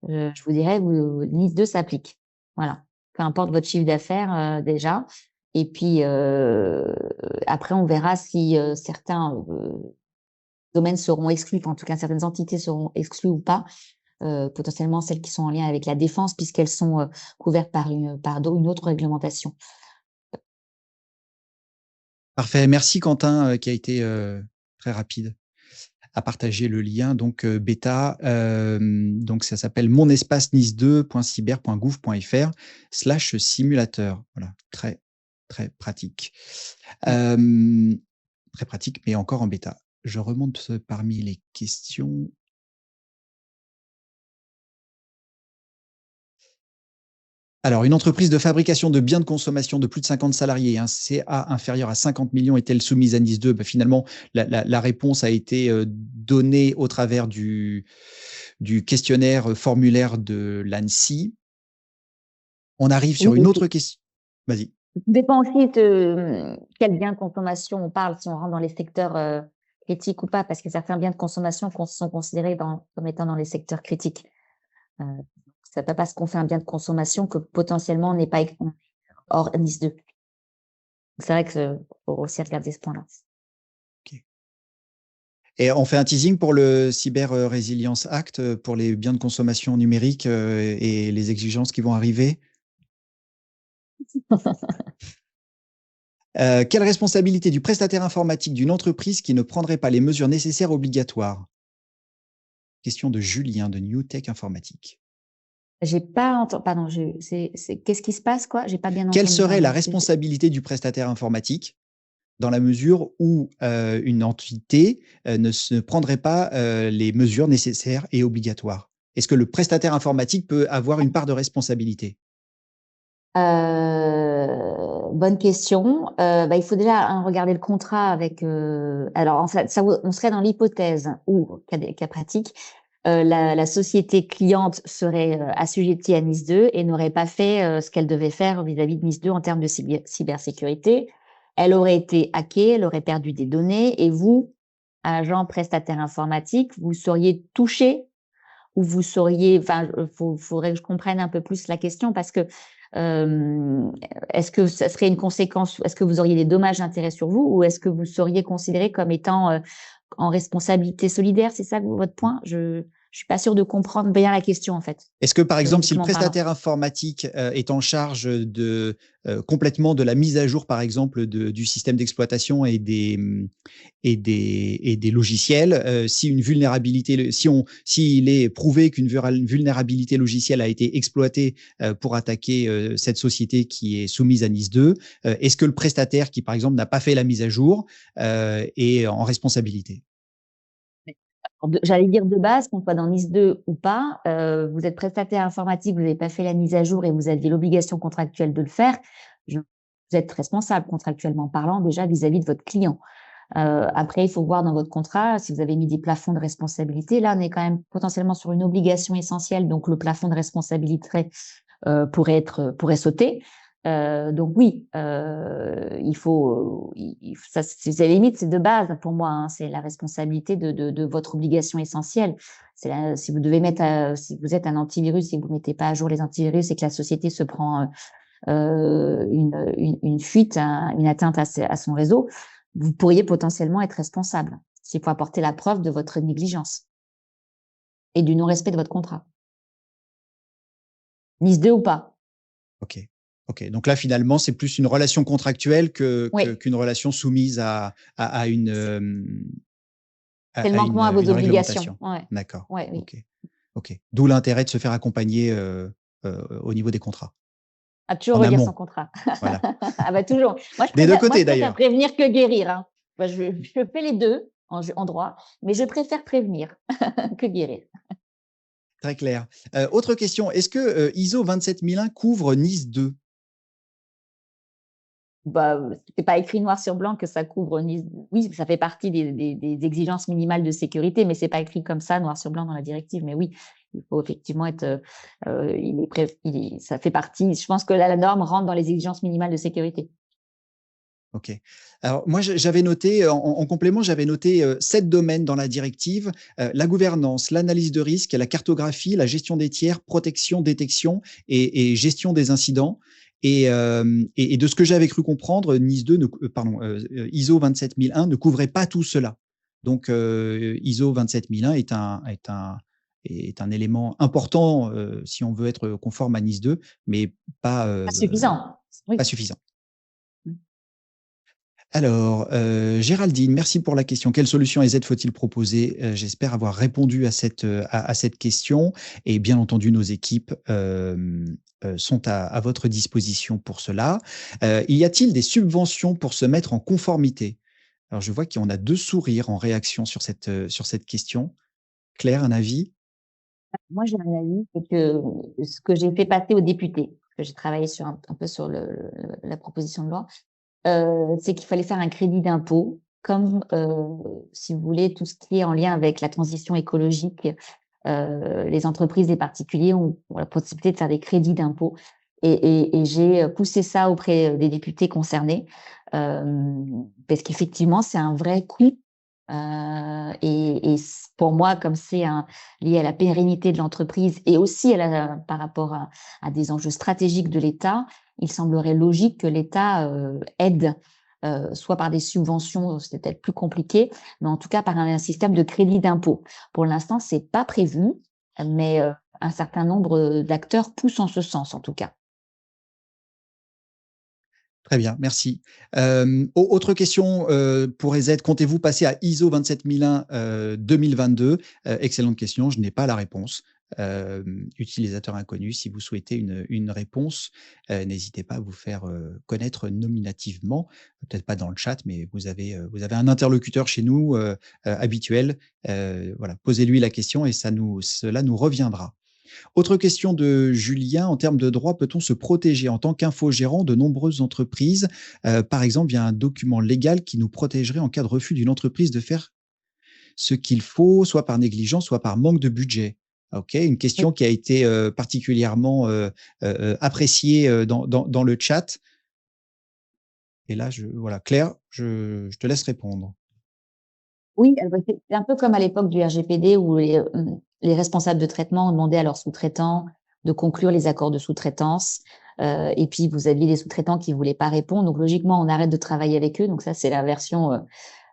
Speaker 2: je vous dirais, NIS 2 s'applique. Voilà, peu importe votre chiffre d'affaires déjà. Et puis après, on verra si certains domaines seront exclus, enfin, en tout cas certaines entités seront exclues ou pas, potentiellement celles qui sont en lien avec la défense puisqu'elles sont couvertes par une autre réglementation.
Speaker 1: Parfait. Merci Quentin, qui a été très rapide à partager le lien. Donc, bêta, donc ça s'appelle monespace-nice2.cyber.gouv.fr/simulateur. Voilà, très, très pratique. Très pratique, mais encore en bêta. Je remonte parmi les questions. Alors, une entreprise de fabrication de biens de consommation de plus de 50 salariés, un CA inférieur à 50 millions est-elle soumise à NIS 2? Finalement, la réponse a été donnée au travers du questionnaire formulaire de l'ANSSI. On arrive sur une
Speaker 2: Oui,
Speaker 1: autre question. Vas-y.
Speaker 2: ça dépend aussi de quel bien de consommation on parle, si on rentre dans les secteurs critiques ou pas, parce que certains biens de consommation sont considérés comme étant dans les secteurs critiques. Ça ne peut pas parce qu'on fait un bien de consommation que potentiellement on n'est pas hors NIS 2. C'est vrai que faut aussi regarder ce point-là.
Speaker 1: Okay. Et on fait un teasing pour le Cyber Resilience Act, pour les biens de consommation numérique et les exigences qui vont arriver. Quelle responsabilité du prestataire informatique d'une entreprise qui ne prendrait pas les mesures nécessaires obligatoires? Question de Julien de New Tech Informatique.
Speaker 2: J'ai pas entendu, pardon, qu'est-ce qui se passe, quoi? J'ai pas bien
Speaker 1: Quelle
Speaker 2: entendu,
Speaker 1: serait la
Speaker 2: pardon.
Speaker 1: responsabilité du prestataire informatique dans la mesure où une entité ne prendrait pas les mesures nécessaires et obligatoires? Est-ce que le prestataire informatique peut avoir une part de responsabilité?
Speaker 2: Bonne question. Il faut déjà regarder le contrat avec. Alors en fait, on serait dans l'hypothèse où, cas pratique, la société cliente serait assujettie à NIS 2 et n'aurait pas fait ce qu'elle devait faire vis-à-vis de NIS 2 en termes de cybersécurité. Elle aurait été hackée, elle aurait perdu des données et vous, agent prestataire informatique, vous seriez touché ou vous seriez. Enfin, faudrait que je comprenne un peu plus la question parce que est-ce que ça serait une conséquence? Est-ce que vous auriez des dommages d'intérêt sur vous ou est-ce que vous seriez considéré comme étant en responsabilité solidaire? C'est ça votre point? Je suis pas sûre de comprendre bien la question en fait,
Speaker 1: Est-ce que, par exemple, si le
Speaker 2: juridiquement parlant.
Speaker 1: prestataire informatique est en charge complètement de la mise à jour, par exemple, du système d'exploitation et des logiciels, si une vulnérabilité, s'il est prouvé qu'une vulnérabilité logicielle a été exploitée pour attaquer cette société qui est soumise à NIS 2, est-ce que le prestataire qui, par exemple, n'a pas fait la mise à jour est en responsabilité?
Speaker 2: J'allais dire de base, qu'on soit dans NIS 2 ou pas, vous êtes prestataire informatique, vous n'avez pas fait la mise à jour et vous aviez l'obligation contractuelle de le faire, vous êtes responsable contractuellement parlant déjà vis-à-vis de votre client. Après, il faut voir dans votre contrat si vous avez mis des plafonds de responsabilité. Là, on est quand même potentiellement sur une obligation essentielle, donc le plafond de responsabilité pourrait sauter. Donc oui, il faut, ça, c'est la limite, c'est de base pour moi, hein, c'est la responsabilité de votre obligation essentielle. Si vous devez mettre, si vous êtes un antivirus et que vous mettez pas à jour les antivirus et que la société se prend une fuite, une atteinte à son réseau, vous pourriez potentiellement être responsable. S'il faut apporter la preuve de votre négligence et du non-respect de votre contrat. NIS 2 ou pas.
Speaker 1: Ok. Ok. Donc là, finalement, c'est plus une relation contractuelle
Speaker 2: Oui.
Speaker 1: qu'une relation soumise à une.
Speaker 2: C'est le manquement à vos
Speaker 1: une
Speaker 2: obligations.
Speaker 1: réglementation.
Speaker 2: Ouais,
Speaker 1: D'accord,
Speaker 2: ouais, oui.
Speaker 1: OK. OK. D'où l'intérêt de se faire accompagner, au niveau des contrats.
Speaker 2: À toujours
Speaker 1: En
Speaker 2: relire son
Speaker 1: amont,
Speaker 2: contrat.
Speaker 1: voilà.
Speaker 2: Ah bah toujours.
Speaker 1: Des 2
Speaker 2: Moi,
Speaker 1: côtés
Speaker 2: je préfère
Speaker 1: d'ailleurs.
Speaker 2: prévenir que guérir, hein. Moi, je fais les 2 en droit, mais je préfère prévenir que guérir.
Speaker 1: Très clair. Autre question, est-ce que, ISO 27001 couvre NIS 2?
Speaker 2: Bah, c'est pas écrit noir sur blanc que ça couvre ni oui, ça fait partie des exigences minimales de sécurité, mais c'est pas écrit comme ça noir sur blanc dans la directive. Mais oui, il faut effectivement être, ça fait partie. Je pense que là, la norme rentre dans les exigences minimales de sécurité.
Speaker 1: OK. Alors moi, j'avais noté, en complément, j'avais noté, 7 domaines dans la directive, la gouvernance, l'analyse de risque, la cartographie, la gestion des tiers, protection, détection et gestion des incidents et de ce que j'avais cru comprendre, NIS 2 ne cou pardon, ISO 27001 ne couvrait pas tout cela. Donc ISO 27001 est un élément important, si on veut être conforme à NIS 2, mais pas,
Speaker 2: Pas suffisant. Oui.
Speaker 1: pas suffisant. Alors, Géraldine, merci pour la question. Quelle solution EZ faut-il proposer? J'espère avoir répondu à cette question et bien entendu nos équipes, sont à votre disposition pour cela. Y a-t-il des subventions pour se mettre en conformité? Alors je vois qu'on a 2 sourires en réaction sur cette question. Claire, un avis?
Speaker 2: Moi, j'ai un avis, c'est que ce que j'ai fait passer aux députés, parce que j'ai travaillé sur un peu sur la proposition de loi, c'est qu'il fallait faire un crédit d'impôt comme, si vous voulez, tout ce qui est en lien avec la transition écologique. Les entreprises, les particuliers ont la possibilité de faire des crédits d'impôt et j'ai poussé ça auprès des députés concernés, parce qu'effectivement, c'est un vrai coût, et pour moi, comme c'est lié à la pérennité de l'entreprise et aussi par rapport à des enjeux stratégiques de l'État, il semblerait logique que l'État, aide, soit par des subventions, c'est peut-être plus compliqué, mais en tout cas par un système de crédit d'impôt. Pour l'instant, c'est pas prévu, mais un certain nombre d'acteurs poussent en ce sens, en tout cas.
Speaker 1: Très bien, merci. Autre question, pour EZ, comptez-vous passer à ISO 27001, 2022? Excellente question, je n'ai pas la réponse. Utilisateur inconnu, si vous souhaitez une réponse, n'hésitez pas à vous faire, connaître nominativement. Peut-être pas dans le chat, mais vous avez un interlocuteur chez nous, habituel. Voilà, posez-lui la question et cela nous reviendra. Autre question de Julien, en termes de droit, peut-on se protéger en tant qu'infogérant de nombreuses entreprises, par exemple via un document légal qui nous protégerait en cas de refus d'une entreprise de faire ce qu'il faut, soit par négligence, soit par manque de budget? OK, une question qui a été, particulièrement, appréciée, dans le chat et là voilà, Claire, je te laisse répondre.
Speaker 2: Oui, bah, c'est un peu comme à l'époque du RGPD où les responsables de traitement ont demandé à leurs sous-traitants de conclure les accords de sous-traitance. Et puis, vous aviez des sous-traitants qui voulaient pas répondre. Donc, logiquement, on arrête de travailler avec eux. Donc, ça, c'est la version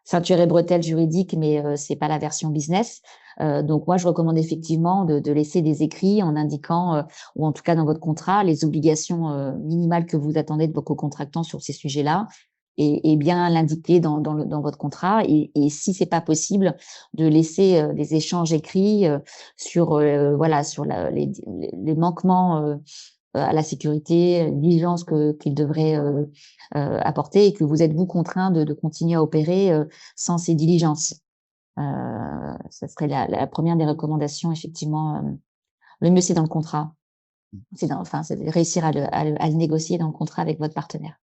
Speaker 2: ceinture et bretelles juridique, mais c'est pas la version business. Donc, moi, je recommande effectivement de laisser des écrits en indiquant, ou en tout cas dans votre contrat, les obligations minimales que vous attendez de vos co-contractants sur ces sujets-là et bien l'indiquer dans votre contrat et si c'est pas possible, de laisser, des échanges écrits, sur, voilà, sur les manquements, à la sécurité, diligence qu'ils devraient, apporter et que vous êtes, vous, contraint de continuer à opérer, sans ces diligences. Ça serait la 1re des recommandations effectivement, le mieux c'est dans le contrat. C'est de réussir à le négocier dans le contrat avec votre partenaire.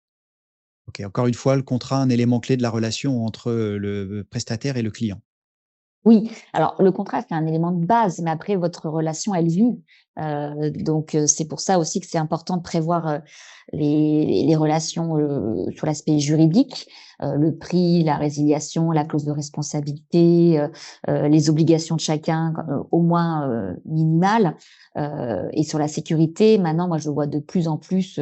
Speaker 1: OK, encore une fois, le contrat, un élément clé de la relation entre, le prestataire et le client.
Speaker 2: Oui, alors le contrat, c'est un élément de base, mais après votre relation, elle vit. Donc c'est pour ça aussi que c'est important de prévoir, les relations, sur l'aspect juridique, le prix, la résiliation, la clause de responsabilité, les obligations de chacun, au moins, minimales. Et sur la sécurité, maintenant, moi, je vois de plus en plus,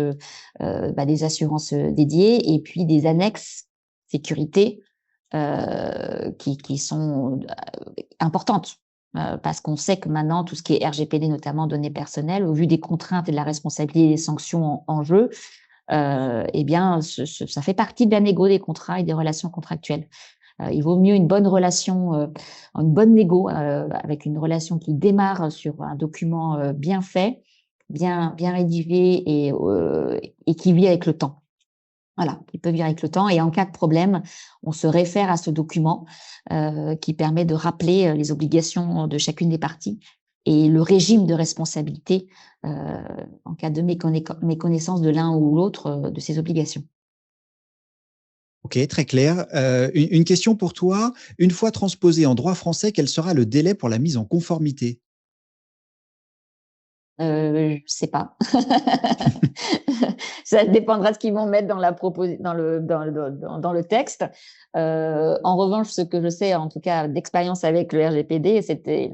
Speaker 2: des assurances, dédiées et puis des annexes sécurité, qui sont importantes. Parce qu'on sait que maintenant, tout ce qui est RGPD, notamment données personnelles, au vu des contraintes et de la responsabilité et des sanctions en jeu, eh bien, ça fait partie de la négo des contrats et des relations contractuelles. Il vaut mieux une bonne relation, une bonne négo, avec une relation qui démarre sur un document bien fait, bien rédigé et qui vit avec le temps. Voilà, qui peut vivre avec le temps et en cas de problème, on se réfère à ce document, qui permet de rappeler, les obligations de chacune des parties et le régime de responsabilité, heu, en cas de méconnaissance de l'un ou l'autre, de ces obligations.
Speaker 1: OK, très clair. Une question pour toi. Une fois transposé en droit français, quel sera le délai pour la mise en conformité?
Speaker 2: Je sais pas. Ça dépendra de ce qu'ils vont mettre dans la proposi dans le texte. En revanche, ce que je sais, en tout cas d'expérience avec le RGPD, c'était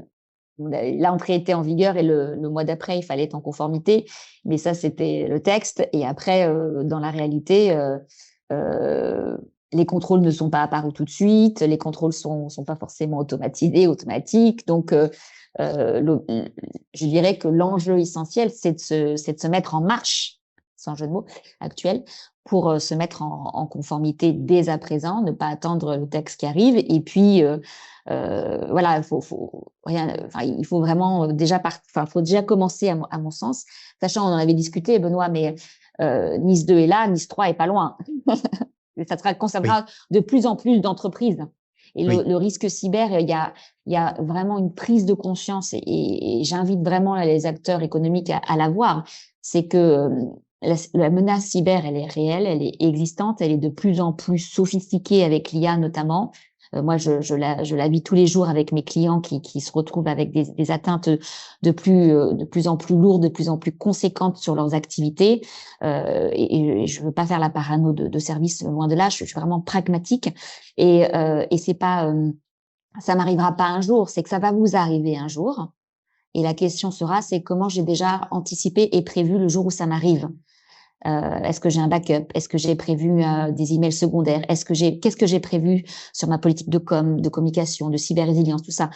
Speaker 2: l'entrée était en vigueur et le mois d'après, il fallait être en conformité. Mais ça, c'était le texte. Et après, dans la réalité, euh, les contrôles ne sont pas apparus tout de suite. Les contrôles sont pas forcément automatisés, automatiques. Donc, je dirais que l'enjeu essentiel, c'est de se mettre en marche, sans jeu de mots, actuel, pour se mettre en conformité dès à présent, ne pas attendre le texte qui arrive. Et puis, voilà, il faut vraiment faut déjà commencer à mon sens, sachant, on en avait discuté, Benoît, mais Nice 2 est là, Nice 3 est pas loin.
Speaker 1: Oui,
Speaker 2: Concernera de plus en plus d'entreprises. Et
Speaker 1: oui.
Speaker 2: le risque cyber, il y a vraiment une prise de conscience et j'invite vraiment les acteurs économiques à l'avoir. C'est que la menace cyber, elle est réelle, elle est existante, elle est de plus en plus sophistiquée avec l'IA notamment. Moi, je la vis tous les jours avec mes clients qui se retrouvent avec des atteintes de plus en plus lourdes, de plus en plus conséquentes sur leurs activités. Et je veux pas faire la parano de service, loin de là. Je suis vraiment pragmatique et c'est pas, ça m'arrivera pas un jour, c'est que ça va vous arriver un jour. Et la question sera, c'est comment j'ai déjà anticipé et prévu le jour où ça m'arrive. Est-ce que j'ai un backup? Est-ce que j'ai prévu des emails secondaires? Qu'est-ce que j'ai prévu sur ma politique de com, de communication, de cyber résilience, tout ça?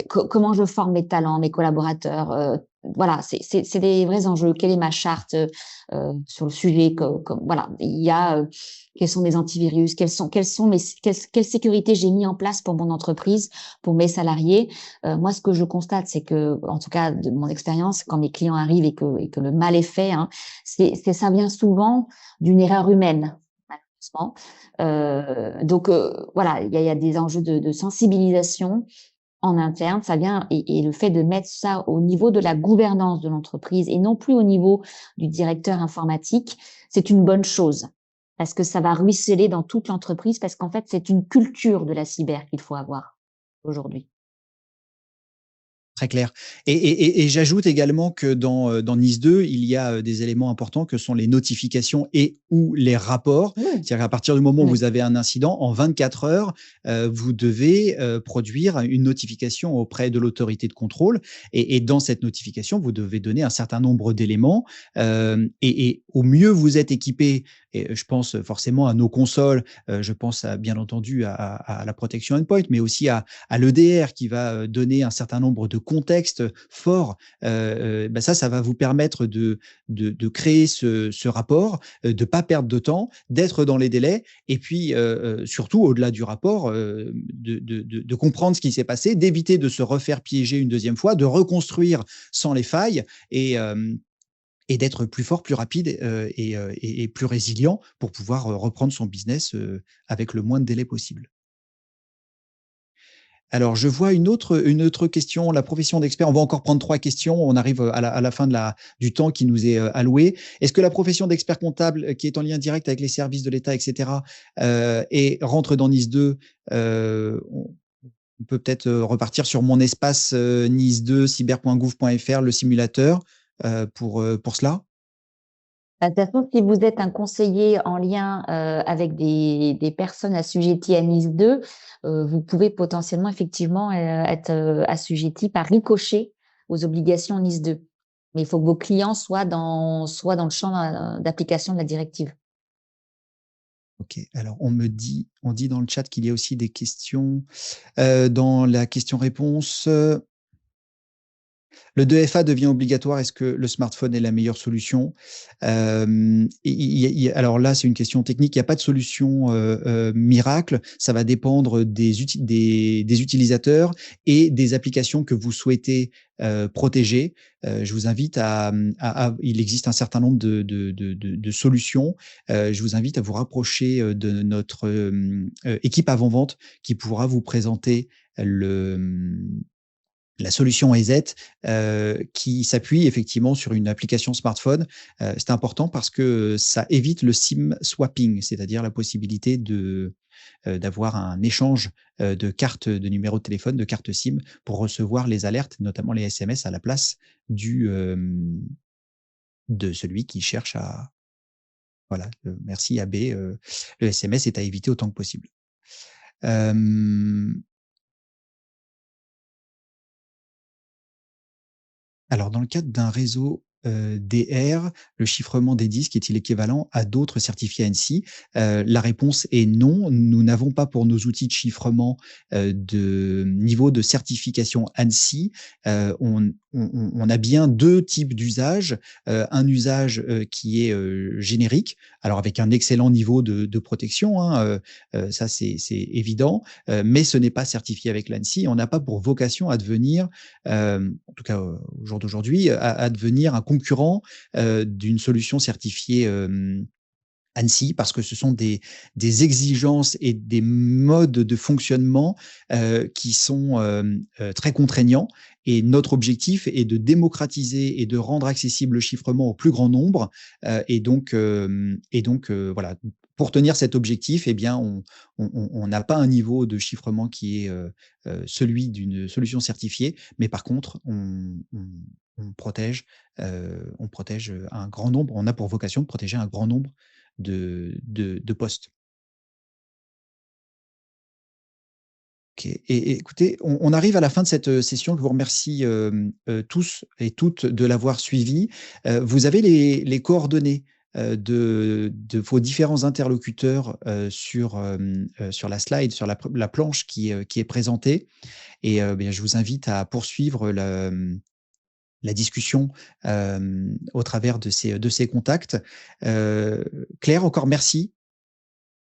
Speaker 2: Comment je forme mes talents, mes collaborateurs, voilà, c'est des vrais enjeux. Quelle est ma charte sur le sujet? Voilà, il y a quels sont mes antivirus? Quelle sécurité j'ai mis en place pour mon entreprise, pour mes salariés? Moi, ce que je constate, c'est que, en tout cas, de mon expérience, quand mes clients arrivent et que le mal est fait, hein, ça vient souvent d'une erreur humaine. Malheureusement. Donc voilà, il y a des enjeux de sensibilisation en interne, ça vient et le fait de mettre ça au niveau de la gouvernance de l'entreprise et non plus au niveau du directeur informatique, c'est une bonne chose parce que ça va ruisseler dans toute l'entreprise parce qu'en fait, c'est une culture de la cyber qu'il faut avoir aujourd'hui.
Speaker 1: Très clair et j'ajoute également que dans Nice 2, il y a, des éléments importants que sont les notifications et ou les rapports.
Speaker 2: Oui,
Speaker 1: C'est-à-dire qu'à partir du moment où
Speaker 2: oui.
Speaker 1: vous avez un incident, en 24 heures, vous devez, produire une notification auprès de l'autorité de contrôle et dans cette notification, vous devez donner un certain nombre d'éléments, hem et au mieux vous êtes équipé et je pense forcément à nos consoles, je pense à bien entendu à la protection endpoint, mais aussi à l'EDR qui va donner un certain nombre de contextes forts, bah ça va vous permettre de créer ce rapport, de pas perdre de temps, d'être dans les délais et puis surtout au-delà du rapport, de comprendre ce qui s'est passé, d'éviter de se refaire piéger une deuxième fois, de reconstruire sans les failles et d'être plus fort, plus rapide et plus résilient pour pouvoir reprendre son business avec le moins de délais possible. Alors, je vois une autre question, la profession d'expert. On va encore prendre 3 questions. On arrive à la fin du temps qui nous est alloué. Est-ce que la profession d'expert comptable, qui est en lien direct avec les services de l'État, et cetera, et rentre dans NIS 2, on peut peut-être repartir sur mon espace NIS 2, cyber.gouv.fr, le simulateur, pour cela?
Speaker 2: Bah, de toute façon, si vous êtes un conseiller en lien, avec des personnes assujetties à NIS 2, vous pouvez potentiellement effectivement, être, assujetti par ricochet aux obligations NIS 2. Mais il faut que vos clients soient dans le champ, d'application de la directive.
Speaker 1: OK. Alors on dit dans le chat qu'il y a aussi des questions, dans la question-réponse, Le 2FA devient obligatoire. Est-ce que le smartphone est la meilleure solution? Alors là, c'est une question technique. Il n'y a pas de solution miracle. Ça va dépendre des utilisateurs et des applications que vous souhaitez protéger. Je vous invite il existe un certain nombre de solutions. Je vous invite à vous rapprocher de notre équipe avant-vente qui pourra vous présenter la solution EZ qui s'appuie effectivement sur une application smartphone. C'est important parce que ça évite le SIM swapping, c'est-à-dire la possibilité d'avoir un échange de cartes de numéro de téléphone, de carte SIM, pour recevoir les alertes, notamment les SMS, à la place de celui qui cherche à... Voilà, merci AB, le SMS est à éviter autant que possible. Alors, dans le cadre d'un réseau DR, le chiffrement des disques est-il équivalent à d'autres certifiés ANSSI? La réponse est non. Nous n'avons pas pour nos outils de chiffrement de niveau de certification ANSSI. On a bien deux types d'usages. Un usage qui est générique, alors avec un excellent niveau de protection, hein, ça c'est évident, mais ce n'est pas certifié avec l'ANSSI. On n'a pas pour vocation à devenir en tout cas au jour d'aujourd'hui, à devenir un concurrent d'une solution certifiée ANSSI, parce que ce sont des exigences et des modes de fonctionnement qui sont très contraignants. Et notre objectif est de démocratiser et de rendre accessible le chiffrement au plus grand nombre. Voilà, pour tenir cet objectif, eh bien, on n'a pas un niveau de chiffrement qui est celui d'une solution certifiée, mais par contre, on protège un grand nombre. On a pour vocation de protéger un grand nombre de postes. OK. Et écoutez, on arrive à la fin de cette session. Je vous remercie tous et toutes de l'avoir suivi. Vous avez les coordonnées de vos différents interlocuteurs sur la slide, sur la planche qui est présentée. Et bien, je vous invite à poursuivre la discussion au travers de ces contacts. Claire, encore merci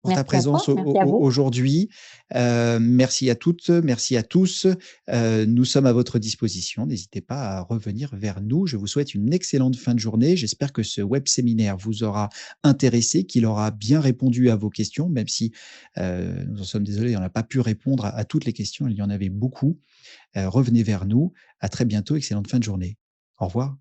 Speaker 1: pour ta
Speaker 2: Merci à
Speaker 1: présence
Speaker 2: toi, merci à vous.
Speaker 1: aujourd'hui. Merci à toutes, merci à tous. Nous sommes à votre disposition. N'hésitez pas à revenir vers nous. Je vous souhaite une excellente fin de journée. J'espère que ce web séminaire vous aura intéressé, qu'il aura bien répondu à vos questions, même si nous en sommes désolés, on n'a pas pu répondre à toutes les questions. Il y en avait beaucoup. Revenez vers nous. À très bientôt. Excellente fin de journée. Au revoir.